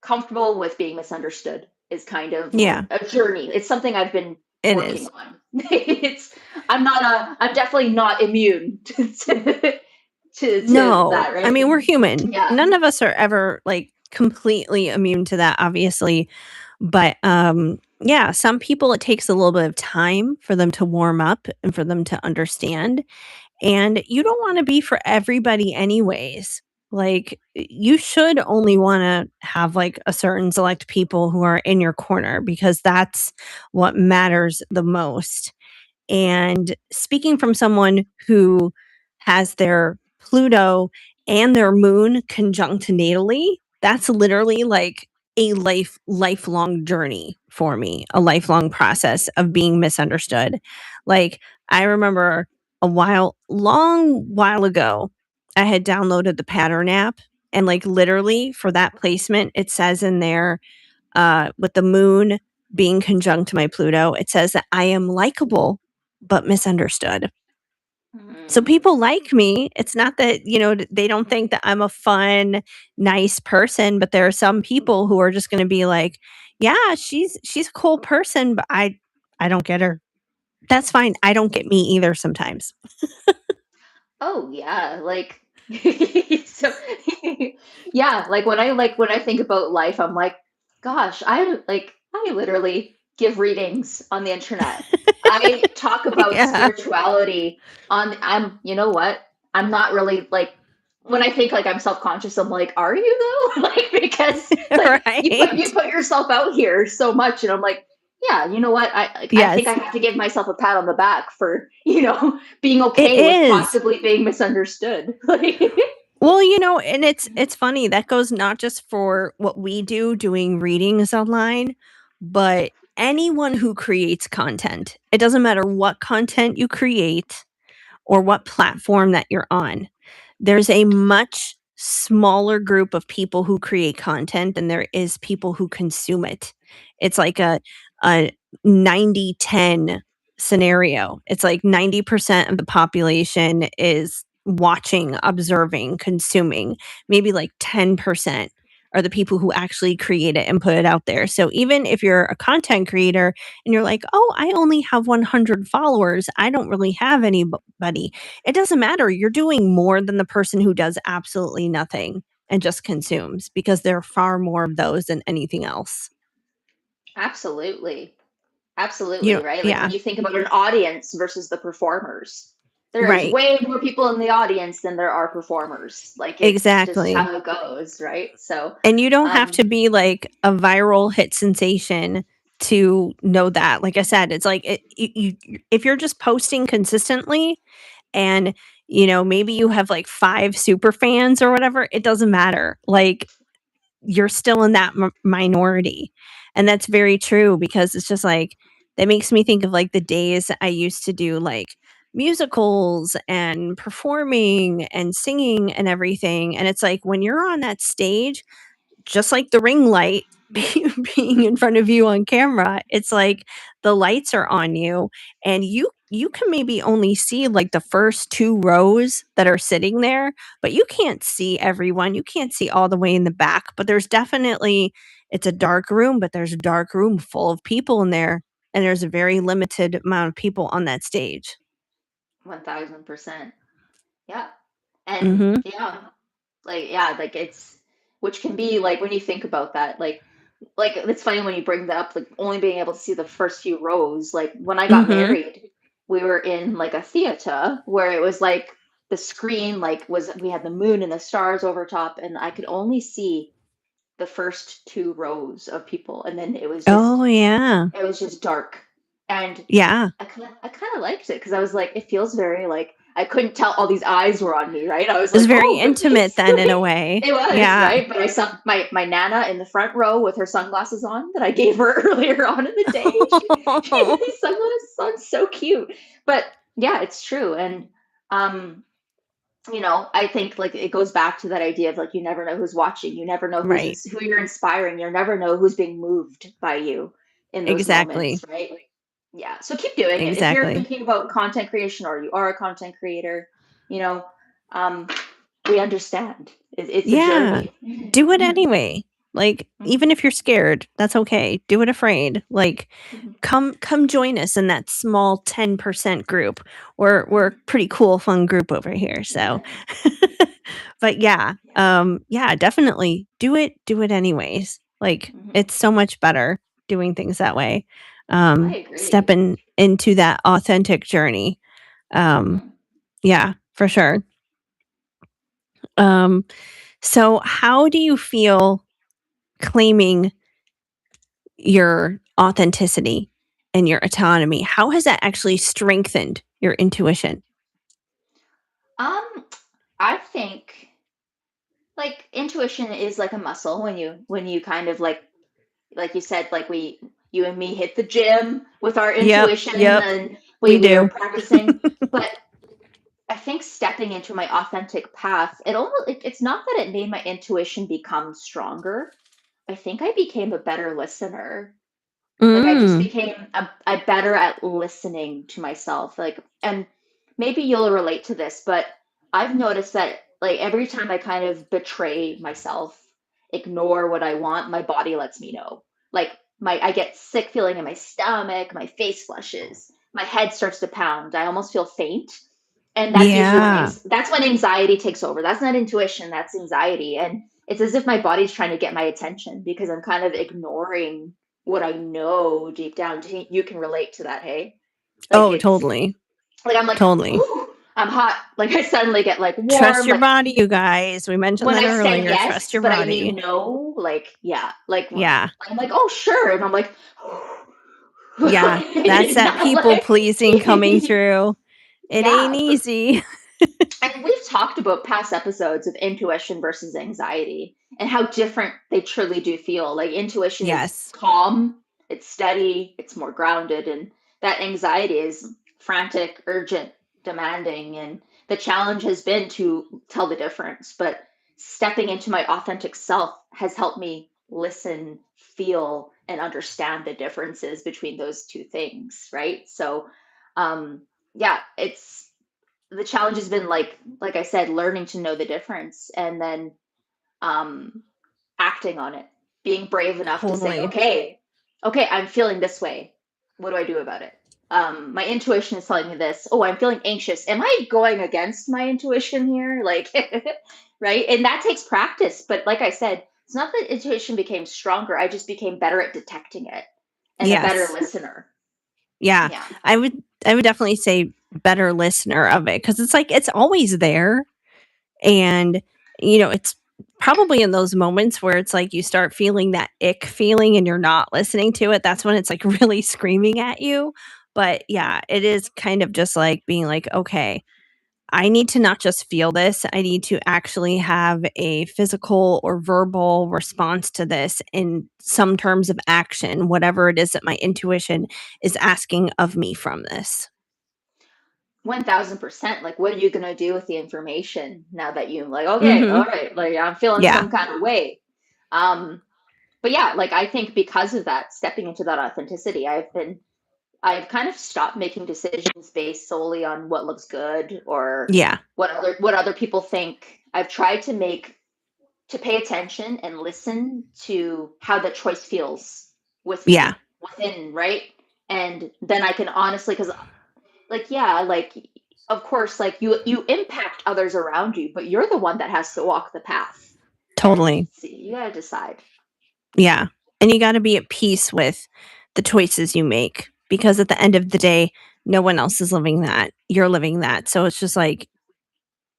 Speaker 2: comfortable with being misunderstood is kind of
Speaker 1: Yeah.
Speaker 2: a journey. It's something I've been
Speaker 1: It
Speaker 2: working
Speaker 1: is.
Speaker 2: on. I'm definitely not immune to
Speaker 1: No.
Speaker 2: that,
Speaker 1: I
Speaker 2: right?
Speaker 1: mean, we're human.
Speaker 2: Yeah.
Speaker 1: None of us are ever like completely immune to that, obviously. But yeah, some people it takes a little bit of time for them to warm up and for them to understand. And you don't want to be for everybody anyways. Like, you should only want to have like a certain select people who are in your corner because that's what matters the most. And speaking from someone who has their Pluto and their moon conjunct natally, that's literally like a lifelong journey for me, a lifelong process of being misunderstood. Like I remember long while ago, I had downloaded the pattern app, and like literally for that placement, it says in there, with the moon being conjunct to my Pluto, it says that I am likable but misunderstood. So people like me. It's not that, they don't think that I'm a fun, nice person, but there are some people who are just going to be like, "Yeah, she's a cool person, but I don't get her." That's fine. I don't get me either sometimes.
Speaker 2: Oh yeah, like so yeah, like when I think about life, I'm like, gosh, I literally give readings on the internet. I talk about
Speaker 1: Yeah.
Speaker 2: spirituality on I'm you know what? I'm not really like when I think like I'm self-conscious, I'm like, are you though? Like because like you
Speaker 1: Right.
Speaker 2: put yourself out here so much and I'm like, yeah, you know what? I think I
Speaker 1: Yes.
Speaker 2: have to give myself a pat on the back for, being
Speaker 1: It
Speaker 2: okay with
Speaker 1: is.
Speaker 2: possibly being misunderstood. Like,
Speaker 1: Well, and it's funny that goes not just for what we do doing readings online, but anyone who creates content. It doesn't matter what content you create or what platform that you're on. There's a much smaller group of people who create content than there is people who consume it. It's like a 90-10 scenario. It's like 90% of the population is watching, observing, consuming. Maybe like 10% are the people who actually create it and put it out there. So even if you're a content creator and you're like, "Oh, I only have 100 followers. I don't really have anybody." It doesn't matter. You're doing more than the person who does absolutely nothing and just consumes, because there are far more of those than anything else.
Speaker 2: absolutely. Absolutely, right? Like when
Speaker 1: Yeah,
Speaker 2: you think about an audience versus the performers, there is
Speaker 1: right.
Speaker 2: way more people in the audience than there are performers. Like it's just
Speaker 1: Exactly.
Speaker 2: how it goes, right? So,
Speaker 1: And you don't have
Speaker 2: um,
Speaker 1: to be like a viral hit sensation to know that. Like I said, it's like if you're just posting consistently and maybe you have like 5 super fans or whatever, it doesn't matter. Like you're still in that minority. And that's very true, because it's just like that makes me think of like the days I used to do like musicals and performing and singing and everything. And it's like when you're on that stage, just like the ring light being in front of you on camera, it's like the lights are on you, and you can maybe only see like the first 2 rows that are sitting there, but you can't see everyone. You can't see all the way in the back, but there's definitely, it's a dark room, but there's a dark room full of people in there, and there's a very limited amount of people on that stage.
Speaker 2: 1000%. Yeah. And
Speaker 1: Mhm.
Speaker 2: like it's which can be like when you think about that, like it's funny when you bring that up, like only being able to see the first few rows. Like when I got
Speaker 1: Mhm.
Speaker 2: married, we were in like a theater where it was like the screen like was we had the moon and the stars over top, and I could only see the first 2 rows of people, and then
Speaker 1: Oh, yeah.
Speaker 2: it was just dark. And
Speaker 1: Yeah.
Speaker 2: I kind of liked it because I was like, it feels very like I couldn't tell all these eyes were on me, right? I was
Speaker 1: It's
Speaker 2: like,
Speaker 1: very
Speaker 2: oh
Speaker 1: intimate
Speaker 2: goodness,
Speaker 1: then in a way.
Speaker 2: it was
Speaker 1: Yeah.
Speaker 2: right. But I saw my nana in the front row with her sunglasses on that I gave her earlier on in the day. She had these sunglasses on, so cute. But yeah, it's true. And um, I think like it goes back to that idea of like you never know who's watching, you never know
Speaker 1: Right.
Speaker 2: who you're inspiring, you never know who's being moved by you in those
Speaker 1: Exactly.
Speaker 2: moments, right? Like, yeah. So keep doing it. If you're
Speaker 1: Exactly.
Speaker 2: thinking about content creation or you are a content creator, you know, um, we understand. It's a
Speaker 1: Yeah.
Speaker 2: journey.
Speaker 1: Do it
Speaker 2: Mhm,
Speaker 1: anyway. Like,
Speaker 2: mhm,
Speaker 1: even if you're scared, that's okay. Do it afraid. Like,
Speaker 2: mhm,
Speaker 1: come join us in that small 10% group. We're a
Speaker 2: mhm.
Speaker 1: pretty cool, fun group over here. So
Speaker 2: Yeah,
Speaker 1: but yeah,
Speaker 2: yeah.
Speaker 1: yeah, definitely do it anyways. Like
Speaker 2: Mhm.
Speaker 1: it's so much better doing things that way.
Speaker 2: I agree.
Speaker 1: Stepping into that authentic journey. Um,
Speaker 2: Mhm.
Speaker 1: yeah, for sure. Um, so how do you feel claiming your authenticity? and your autonomy, how has that actually strengthened your intuition?
Speaker 2: I think like intuition is like a muscle when you kind of like you said, like you and me hit the gym with our
Speaker 1: Yep,
Speaker 2: intuition
Speaker 1: yep,
Speaker 2: and
Speaker 1: we
Speaker 2: we are
Speaker 1: do.
Speaker 2: practicing. But I think stepping into my authentic path, it's not that it made my intuition become stronger. I think I became a better listener. Like I just
Speaker 1: Mm,
Speaker 2: became a better at listening to myself. Like, and maybe you'll relate to this, but I've noticed that like every time I kind of betray myself, ignore what I want, my body lets me know. Like I get sick feeling in my stomach, my face flushes, my head starts to pound, I almost feel faint. And that's usually
Speaker 1: yeah.
Speaker 2: that's when anxiety takes over. That's not intuition, that's anxiety. And it's as if my body's trying to get my attention because I'm kind of ignoring what I know deep down. You can relate to that, hey? Like
Speaker 1: Oh,
Speaker 2: it's
Speaker 1: totally.
Speaker 2: like I'm like,
Speaker 1: Totally.
Speaker 2: ooh, I'm hot. Like I suddenly get like
Speaker 1: Trust
Speaker 2: warm.
Speaker 1: your
Speaker 2: Like
Speaker 1: body, you guys. We mentioned
Speaker 2: when
Speaker 1: that
Speaker 2: I say
Speaker 1: earlier. Trust
Speaker 2: yes,
Speaker 1: your
Speaker 2: but I mean
Speaker 1: body.
Speaker 2: no, like yeah, like
Speaker 1: Yeah.
Speaker 2: I'm like, oh sure. And I'm like,
Speaker 1: Yeah. That's that
Speaker 2: not
Speaker 1: people
Speaker 2: like
Speaker 1: pleasing coming through. It ain't
Speaker 2: yeah, but
Speaker 1: easy.
Speaker 2: and we've talked about past episodes of intuition versus anxiety and how different they truly do feel. Like intuition is
Speaker 1: Yes.
Speaker 2: calm, it's steady, it's more grounded, and that anxiety is frantic, urgent, demanding. And the challenge has been to tell the difference. But stepping into my authentic self has helped me listen, feel, and understand the differences between those two things, right? So, yeah, it's the challenge has been like I said, learning to know the difference and then um acting on it, being brave enough to say,
Speaker 1: Totally.
Speaker 2: okay, I'm feeling this way, what do I do about it? My intuition is telling me this. Oh, I'm feeling anxious, am I going against my intuition here? Like right, and that takes practice. But like I said, it's not that intuition became stronger, I just became better at detecting it and a better
Speaker 1: Yes.
Speaker 2: listener.
Speaker 1: Yeah.
Speaker 2: Yeah.
Speaker 1: I would definitely say better listener of it because it's like it's always there. And, it's probably in those moments where it's like you start feeling that ick feeling and you're not listening to it. That's when it's like really screaming at you. But yeah, it is kind of just like being like, okay, I need to not just feel this. I need to actually have a physical or verbal response to this in some terms of action, whatever it is that my intuition is asking of me from this.
Speaker 2: 1000%. Like, what are you going to do with the information now that you like, okay, all
Speaker 1: Mhm.
Speaker 2: right, like I'm feeling
Speaker 1: Yeah.
Speaker 2: some kind of way. Um, but yeah, like I think because of that, stepping into that authenticity, I've kind of stopped making decisions based solely on what looks good or
Speaker 1: Yeah.
Speaker 2: what other people think. I've tried to pay attention and listen to how the choice feels with
Speaker 1: Yeah.
Speaker 2: me within, right? And then I can honestly, because like yeah, like of course, like you impact others around you, but you're the one that has to walk the path and
Speaker 1: Totally.
Speaker 2: see, you gotta decide.
Speaker 1: Yeah. And you got to be at peace with the choices you make because at the end of the day, no one else is living that. You're living that. So it's just like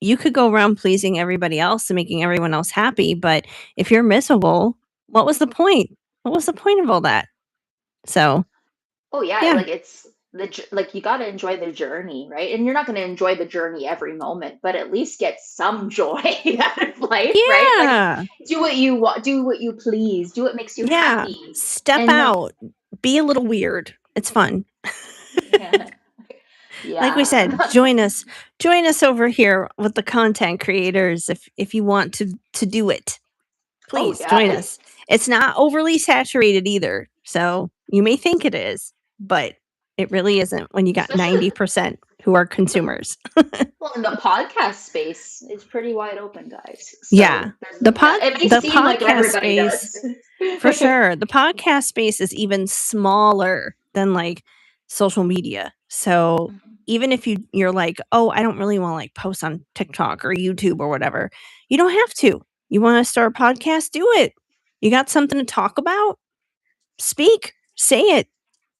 Speaker 1: you could go around pleasing everybody else and making everyone else happy, but if you're miserable, what was the point? What was the point of all that? So,
Speaker 2: Oh yeah,
Speaker 1: yeah.
Speaker 2: like it's like you got to enjoy the journey, right? And you're not going to enjoy the journey every moment, but at least get some joy out of life, right? Like
Speaker 1: Yeah.
Speaker 2: do what you want, do what you please, do what makes you
Speaker 1: Yeah.
Speaker 2: happy.
Speaker 1: Step
Speaker 2: And like
Speaker 1: out. Be a little weird. It's fun.
Speaker 2: yeah,
Speaker 1: Like we
Speaker 2: yeah.
Speaker 1: said, join us over here with the content creators if you want to do it.
Speaker 2: Oh
Speaker 1: Please
Speaker 2: yeah,
Speaker 1: join us. It's not overly saturated either. So you may think it is, but it really isn't when you got
Speaker 2: especially
Speaker 1: 90% who are
Speaker 2: the
Speaker 1: consumers.
Speaker 2: well, in the podcast space is pretty wide open, guys.
Speaker 1: Yeah.
Speaker 2: So yeah, it may
Speaker 1: The
Speaker 2: seem like
Speaker 1: podcast
Speaker 2: everybody
Speaker 1: space
Speaker 2: does.
Speaker 1: for sure. The podcast space is even smaller than like social media. So even if you're like, "Oh, I don't really want to like post on TikTok or YouTube or whatever." You don't have to. You want to start a podcast? Do it. You got something to talk about? Speak. Say it.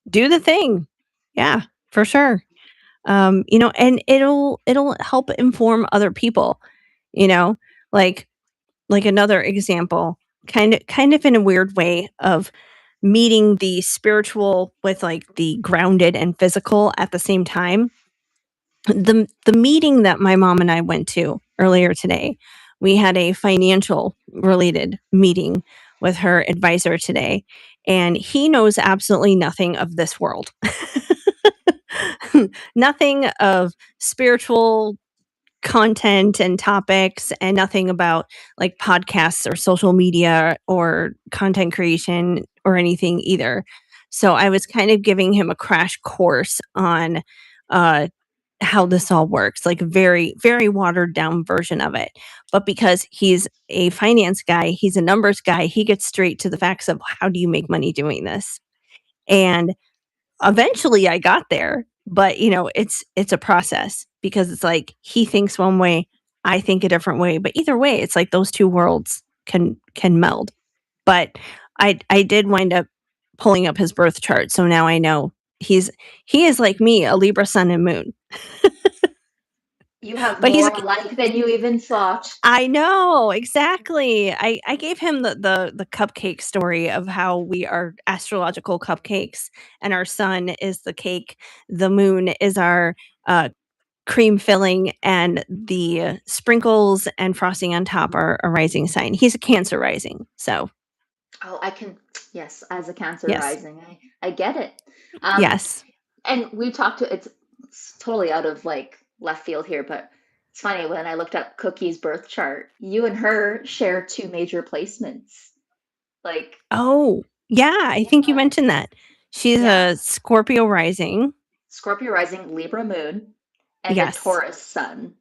Speaker 1: Do the thing. Yeah, for sure. And it'll help inform other people, you know? Like another example, kind of in a weird way of meeting the spiritual with like the grounded and physical at the same time. The meeting that my mom and I went to earlier today, we had a financial related meeting with her advisor today, and he knows absolutely nothing of this world. Nothing of spiritual content and topics, and nothing about like podcasts or social media or content creation or anything either. So I was kind of giving him a crash course on uh how this all works, like a very, very watered down version of it. But because he's a finance guy, he's a numbers guy, he gets straight to the facts of how do you make money doing this. And eventually I got there, but it's a process because it's like he thinks one way, I think a different way, but either way, it's like those two worlds can meld. But I did wind up pulling up his birth chart, so now I know he is like me, a Libra sun and moon.
Speaker 2: You have
Speaker 1: But he's
Speaker 2: more alike than you even thought.
Speaker 1: I know, exactly. I gave him the cupcake story of how we are astrological cupcakes, and our sun is the cake, the moon is our cream filling, and the sprinkles and frosting on top are a rising sign. He's a Cancer rising, so
Speaker 2: Oh, yes, as a Cancer
Speaker 1: yes,
Speaker 2: rising, I get it.
Speaker 1: yes.
Speaker 2: And we talked to it's totally out of like left field here, but it's funny when I looked up Cookie's birth chart, you and her share two major placements. Like,
Speaker 1: Oh, yeah, I think you
Speaker 2: yeah,
Speaker 1: mentioned that. She's
Speaker 2: yeah.
Speaker 1: a Scorpio rising.
Speaker 2: Scorpio rising, Libra moon, and a
Speaker 1: Yes.
Speaker 2: Taurus sun.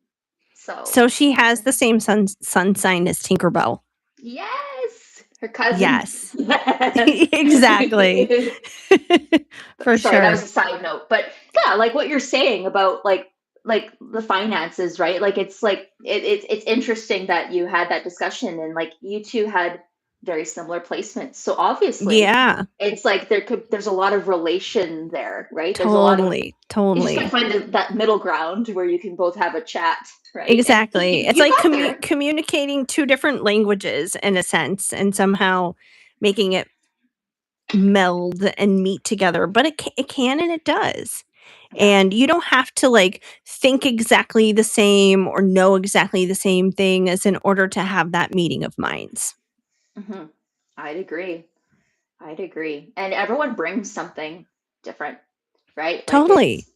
Speaker 2: So,
Speaker 1: So she has the same sun sign as Tinkerbell.
Speaker 2: yes, her cousin.
Speaker 1: Yes. Exactly. For
Speaker 2: Sorry, that
Speaker 1: sure.
Speaker 2: was a side note, but yeah, like what you're saying about like the finances, right? Like it's like it's interesting that you had that discussion and like you two had very similar placements. So obviously,
Speaker 1: Yeah,
Speaker 2: it's like there's a lot of relation there, right? There's a lot of
Speaker 1: totally,
Speaker 2: you just gotta
Speaker 1: totally.
Speaker 2: find that middle ground where you can both have a chat, right? And
Speaker 1: Exactly. It's
Speaker 2: you
Speaker 1: like
Speaker 2: got there.
Speaker 1: communicating two different languages in a sense, and somehow making it meld and meet together, but it can and it does.
Speaker 2: Yeah.
Speaker 1: And you don't have to like think exactly the same or know exactly the same thing as in order to have that meeting of minds.
Speaker 2: Hmm. I'd agree. I'd agree. And everyone brings something different, right? Like
Speaker 1: Totally.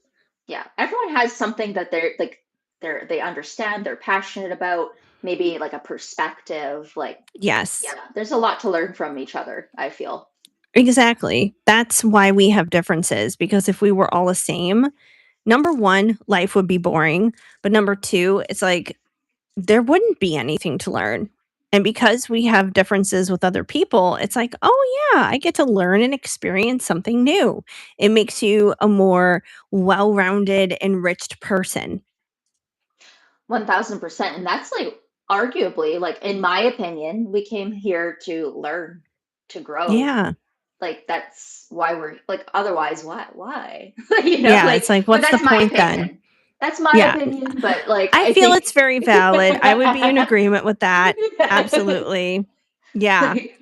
Speaker 2: yeah, everyone has something that they understand, they're passionate about, maybe like a perspective. Like,
Speaker 1: Yes.
Speaker 2: yeah, there's a lot to learn from each other, I feel.
Speaker 1: Exactly. That's why we have differences, because if we were all the same, number 1, life would be boring, but number 2, it's like there wouldn't be anything to learn. And because we have differences with other people, it's like, "Oh yeah, I get to learn and experience something new." It makes you a more well-rounded, enriched person.
Speaker 2: 1000%. And that's like arguably, like in my opinion, we came here to learn, to grow.
Speaker 1: Yeah.
Speaker 2: Like that's why we're like otherwise why? You know,
Speaker 1: Yeah,
Speaker 2: like
Speaker 1: it's like,
Speaker 2: but
Speaker 1: what's the
Speaker 2: that's my
Speaker 1: point then?
Speaker 2: opinion. That's my
Speaker 1: Yeah.
Speaker 2: opinion, but like
Speaker 1: I
Speaker 2: I
Speaker 1: feel
Speaker 2: think
Speaker 1: it's very valid. I would be in agreement with that. Absolutely. Yeah,
Speaker 2: like,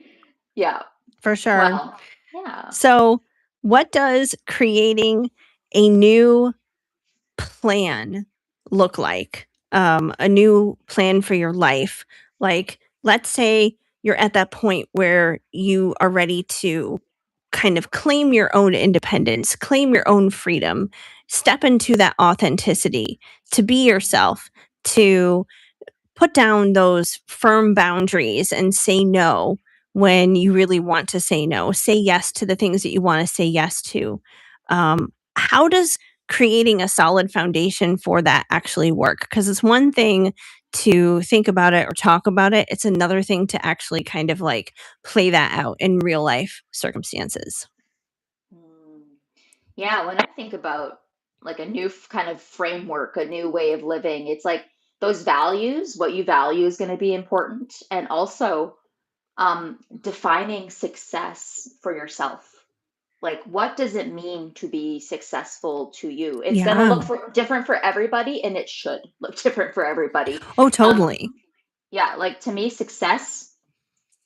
Speaker 2: yeah.
Speaker 1: for sure.
Speaker 2: Well, yeah.
Speaker 1: So, what does creating a new plan look like? A new plan for your life. Like, let's say you're at that point where you are ready to kind of claim your own independence, claim your own freedom, step into that authenticity, to be yourself, to put down those firm boundaries and say no when you really want to say no. Say yes to the things that you want to say yes to. How does creating a solid foundation for that actually work? Because it's one thing to think about it or talk about it, it's another thing to actually kind of like play that out in real life circumstances.
Speaker 2: Mm. Yeah, when I think about like a new kind of framework, a new way of living, it's like those values, what you value is going to be important, and also defining success for yourself. Like, what does it mean to be successful to you? It's going to
Speaker 1: Yeah.
Speaker 2: look different for everybody, and it should look different for everybody.
Speaker 1: Oh,
Speaker 2: Um,
Speaker 1: totally.
Speaker 2: yeah, like to me, success,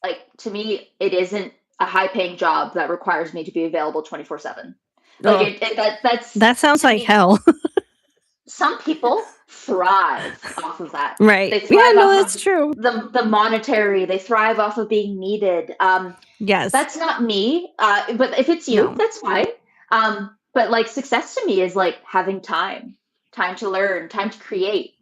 Speaker 2: like to me, it isn't a high-paying job that requires me to be available 24/7.
Speaker 1: Oh,
Speaker 2: That's
Speaker 1: that sounds
Speaker 2: to
Speaker 1: like
Speaker 2: me.
Speaker 1: hell.
Speaker 2: Some people thrive off of that.
Speaker 1: Right.
Speaker 2: They
Speaker 1: Yeah,
Speaker 2: thrive
Speaker 1: no,
Speaker 2: off
Speaker 1: that's
Speaker 2: of
Speaker 1: true.
Speaker 2: the monetary. They thrive off of being needed.
Speaker 1: Yes.
Speaker 2: That's not me. But if it's you,
Speaker 1: No.
Speaker 2: that's fine. But like success to me is like having time to learn, time to create,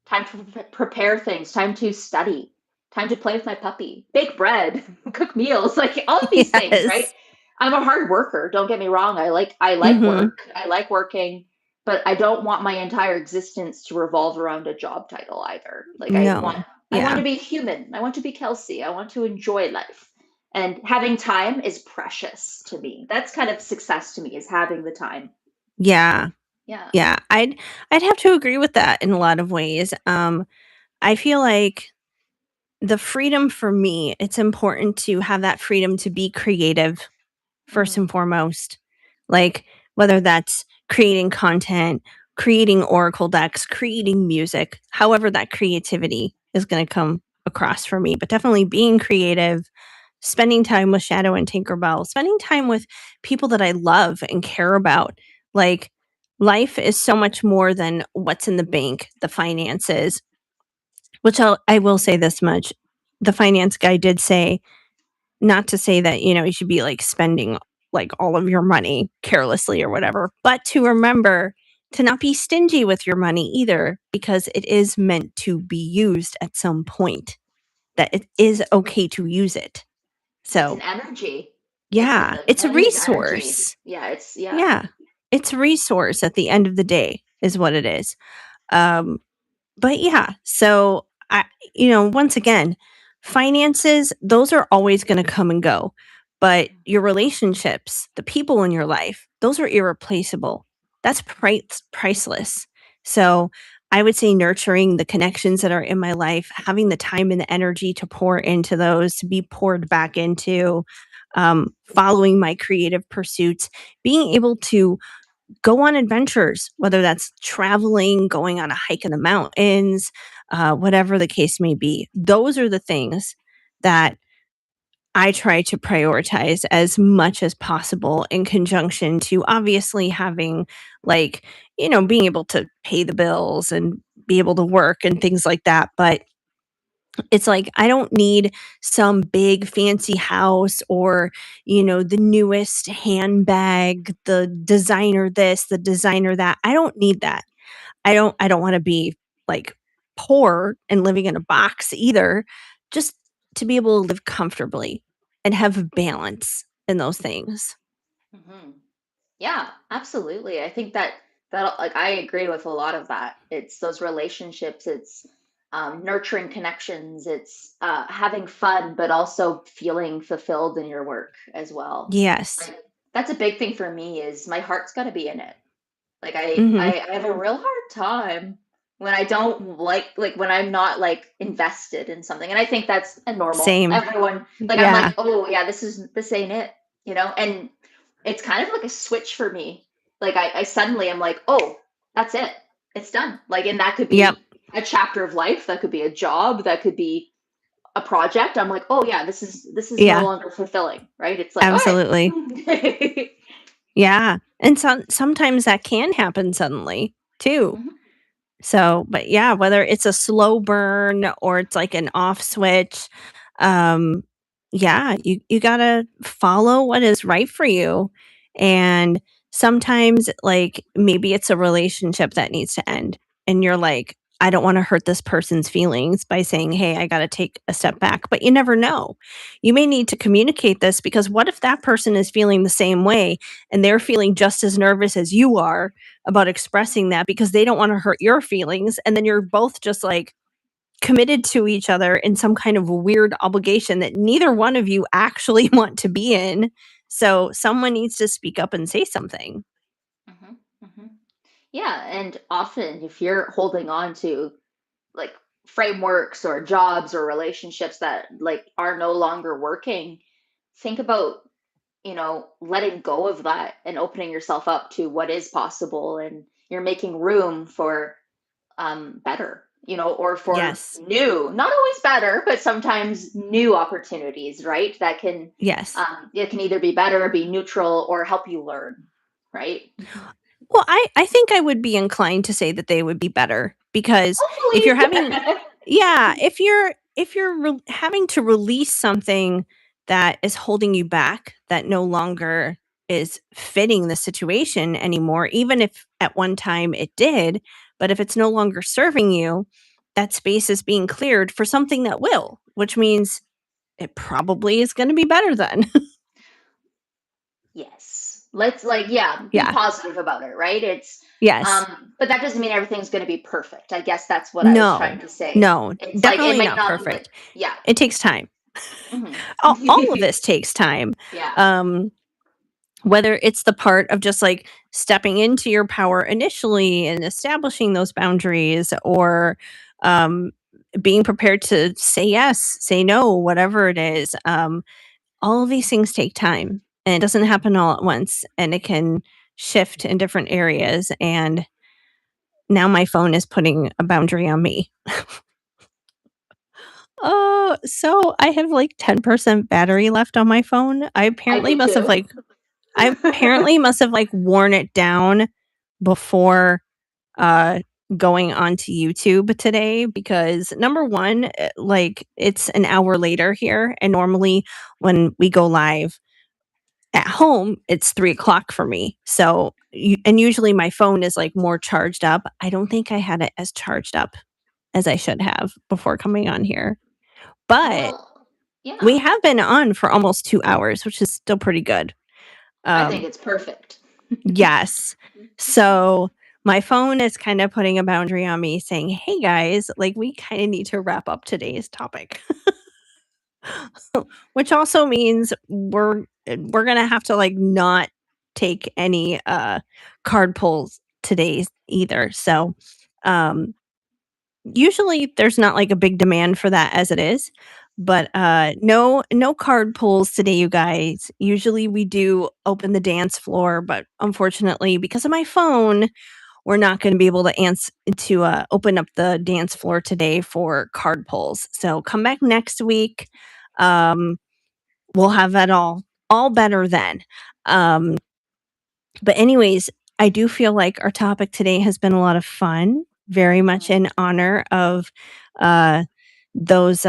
Speaker 2: time to prepare things, time to study, time to play with my puppy, bake bread, cook meals, like all of these things, right?
Speaker 1: Yes.
Speaker 2: I'm a hard worker. Don't get me wrong. I like
Speaker 1: Mhm.
Speaker 2: work. I like working, but I don't want my entire existence to revolve around a job title either. Like
Speaker 1: No.
Speaker 2: I want
Speaker 1: Yeah.
Speaker 2: to be human. I want to be Kelsey. I want to enjoy life. And having time is precious to me. That's kind of success to me, is having the time.
Speaker 1: Yeah.
Speaker 2: Yeah.
Speaker 1: Yeah. I'd have to agree with that in a lot of ways. I feel like the freedom for me, it's important to have that freedom to be creative first
Speaker 2: Mm,
Speaker 1: and foremost. Like whether that's creating content, creating oracle decks, creating music, however that creativity is going to come across for me, but definitely being creative, spending time with Shadow and Tinkerbell, spending time with people that I love and care about. Like life is so much more than what's in the bank, the finances, which I will say this much. The finance guy did say, not to say that, you should be like spending like all of your money carelessly or whatever, but to remember to not be stingy with your money either, because it is meant to be used at some point, that it is okay to use it.
Speaker 2: it's an
Speaker 1: So,
Speaker 2: energy.
Speaker 1: yeah, it's a
Speaker 2: Money is energy.
Speaker 1: resource.
Speaker 2: Yeah, yeah.
Speaker 1: Yeah. It's a resource at the end of the day is what it is. Um but yeah, so once again, finances, those are always going to come and go. But your relationships, the people in your life, those are irreplaceable. That's priceless. So I would say nurturing the connections that are in my life, having the time and the energy to pour into those, to be poured back into, following my creative pursuits, being able to go on adventures, whether that's traveling, going on a hike in the mountains, whatever the case may be. Those are the things that I try to prioritize as much as possible in conjunction to obviously having, like, being able to pay the bills and be able to work and things like that. But it's like I don't need some big fancy house or, the newest handbag, the designer this, the designer that. I don't need that. I don't want to be like poor and living in a box either. Just to be able to live comfortably and have balance in those things.
Speaker 2: Hmm. Yeah, absolutely. I think that like I agree with a lot of that. It's those relationships. It's nurturing connections. It's having fun, but also feeling fulfilled in your work as well.
Speaker 1: Yes.
Speaker 2: Like that's a big thing for me. Is my heart's got to be in it. Like
Speaker 1: Mhm.
Speaker 2: I have a real hard time when I don't like when I'm not like invested in something. And I think that's a normal.
Speaker 1: Same.
Speaker 2: Everyone like I'm
Speaker 1: Yeah.
Speaker 2: like, "Oh, yeah, this ain't it." And it's kind of like a switch for me. Like I suddenly am like, "Oh, that's it. It's done." Like and that could
Speaker 1: Yep.
Speaker 2: be a chapter of life, that could be a job, that could be a project. I'm like, "Oh, yeah, this is no
Speaker 1: Yeah.
Speaker 2: longer fulfilling." Right? It's like, "All
Speaker 1: Absolutely.
Speaker 2: right."
Speaker 1: Yeah. And sometimes that can happen suddenly too.
Speaker 2: Mhm.
Speaker 1: So, but yeah, whether it's a slow burn or it's like an off switch, um, yeah, you gotta follow what is right for you. And sometimes, like maybe it's a relationship that needs to end, and you're like, I don't want to hurt this person's feelings by saying, "Hey, I got to take a step back." But you never know. You may need to communicate this because what if that person is feeling the same way and they're feeling just as nervous as you are about expressing that because they don't want to hurt your feelings. And then you're both just like committed to each other in some kind of weird obligation that neither one of you actually want to be in. So someone needs to speak up and say something.
Speaker 2: Mhm. Mhm. Yeah, and often if you're holding on to like frameworks or jobs or relationships that like are no longer working, think about, letting go of that and opening yourself up to what is possible, and you're making room for better. or for
Speaker 1: Yes.
Speaker 2: new, not always better, but sometimes new opportunities, right? That can,
Speaker 1: Yes.
Speaker 2: it can either be better, be neutral, or help you learn, right?
Speaker 1: Well, I think I would be inclined to say that they would be better because if you're having
Speaker 2: Hopefully.
Speaker 1: yeah, if you're having to release something that is holding you back, that no longer is fitting the situation anymore, even if at one time it did, but if it's no longer serving you, that space is being cleared for something that will, which means it probably is going to be better then.
Speaker 2: Yes. Let's be
Speaker 1: Yeah.
Speaker 2: positive about it, right?
Speaker 1: Yes.
Speaker 2: But that doesn't mean everything's going to be perfect. I guess that's what I was trying
Speaker 1: No.
Speaker 2: to say.
Speaker 1: No.
Speaker 2: It's like it
Speaker 1: Definitely
Speaker 2: might
Speaker 1: not
Speaker 2: not
Speaker 1: perfect.
Speaker 2: yeah.
Speaker 1: It takes time.
Speaker 2: Mhm.
Speaker 1: All of this takes time.
Speaker 2: Yeah.
Speaker 1: Whether it's the part of just like stepping into your power initially and establishing those boundaries or um, being prepared to say yes, say no, whatever it is. All of these things take time and it doesn't happen all at once and it can shift in different areas. And now my phone is putting a boundary on me. Oh, so I have like 10% battery left on my phone.
Speaker 2: I do too.
Speaker 1: I apparently must have like worn it down before uh going onto YouTube today because number one, like it's an hour later here, and normally when we go live at home, it's 3 o'clock for me. So and usually my phone is like more charged up. I don't think I had it as charged up as I should have before coming on here. But
Speaker 2: Well, yeah.
Speaker 1: we have been on for almost 2 hours, which is still pretty good.
Speaker 2: I think
Speaker 1: Um,
Speaker 2: it's perfect.
Speaker 1: yes. So my phone is kind of putting a boundary on me saying, "Hey guys, like we kind of need to wrap up today's topic." Which also means we're going to have to like not take any card pulls today either. So um usually there's not like a big demand for that as it is. But no card pulls today, you guys. Usually we do open the dance floor, but unfortunately because of my phone, we're not going to be able to open up the dance floor today for card pulls. So come back next week. Um we'll have that all better then. Um but anyways, I do feel like our topic today has been a lot of fun, very much in honor of uh, those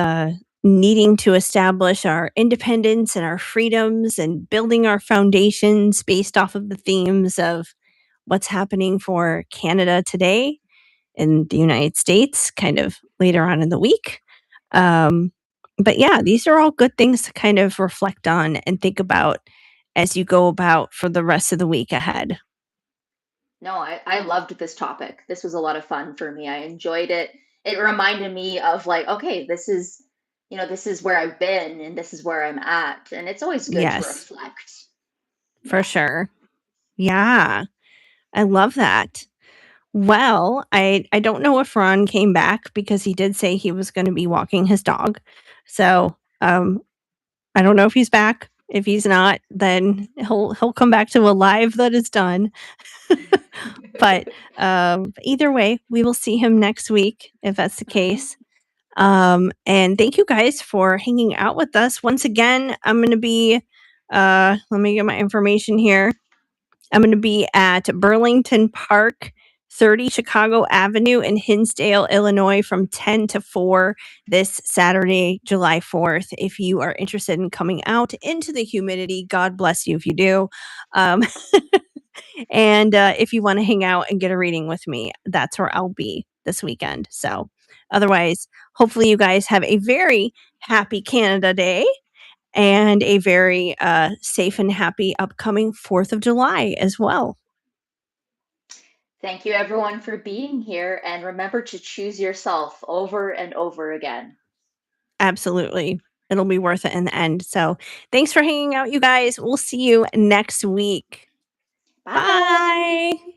Speaker 1: needing to establish our independence and our freedoms and building our foundations based off of the themes of what's happening for Canada today in the United States, kind of later on in the week. Um, but yeah, these are all good things to kind of reflect on and think about as you go about for the rest of the week ahead.
Speaker 2: No, I loved this topic. This was a lot of fun for me. I enjoyed it. It reminded me of like, okay, this is where I've been and this is where I'm at. And it's always good to
Speaker 1: Yes,
Speaker 2: reflect.
Speaker 1: for
Speaker 2: Yeah.
Speaker 1: sure. Yeah, I love that. Well, I don't know if Ron came back because he did say he was going to be walking his dog. So, I don't know if he's back. If he's not, then he'll come back to a live that is done. But either way, we will see him next week if that's the
Speaker 2: Mhm.
Speaker 1: case. And thank you guys for hanging out with us. Once again, I'm going to be, let me get my information here. I'm going to be at Burlington Park, 30 Chicago Avenue in Hinsdale, Illinois from 10 to 4 this Saturday, July 4th. If you are interested in coming out into the humidity, God bless you if you do. Um, and if you want to hang out and get a reading with me, that's where I'll be this weekend. So, otherwise, hopefully, you guys have a very happy Canada Day and a very safe and happy upcoming 4th of July as well.
Speaker 2: Thank you everyone for being here. And remember to choose yourself over and over again.
Speaker 1: Absolutely. It'll be worth it in the end. So, thanks for hanging out, you guys. We'll see you next week.
Speaker 2: Bye.
Speaker 1: Bye.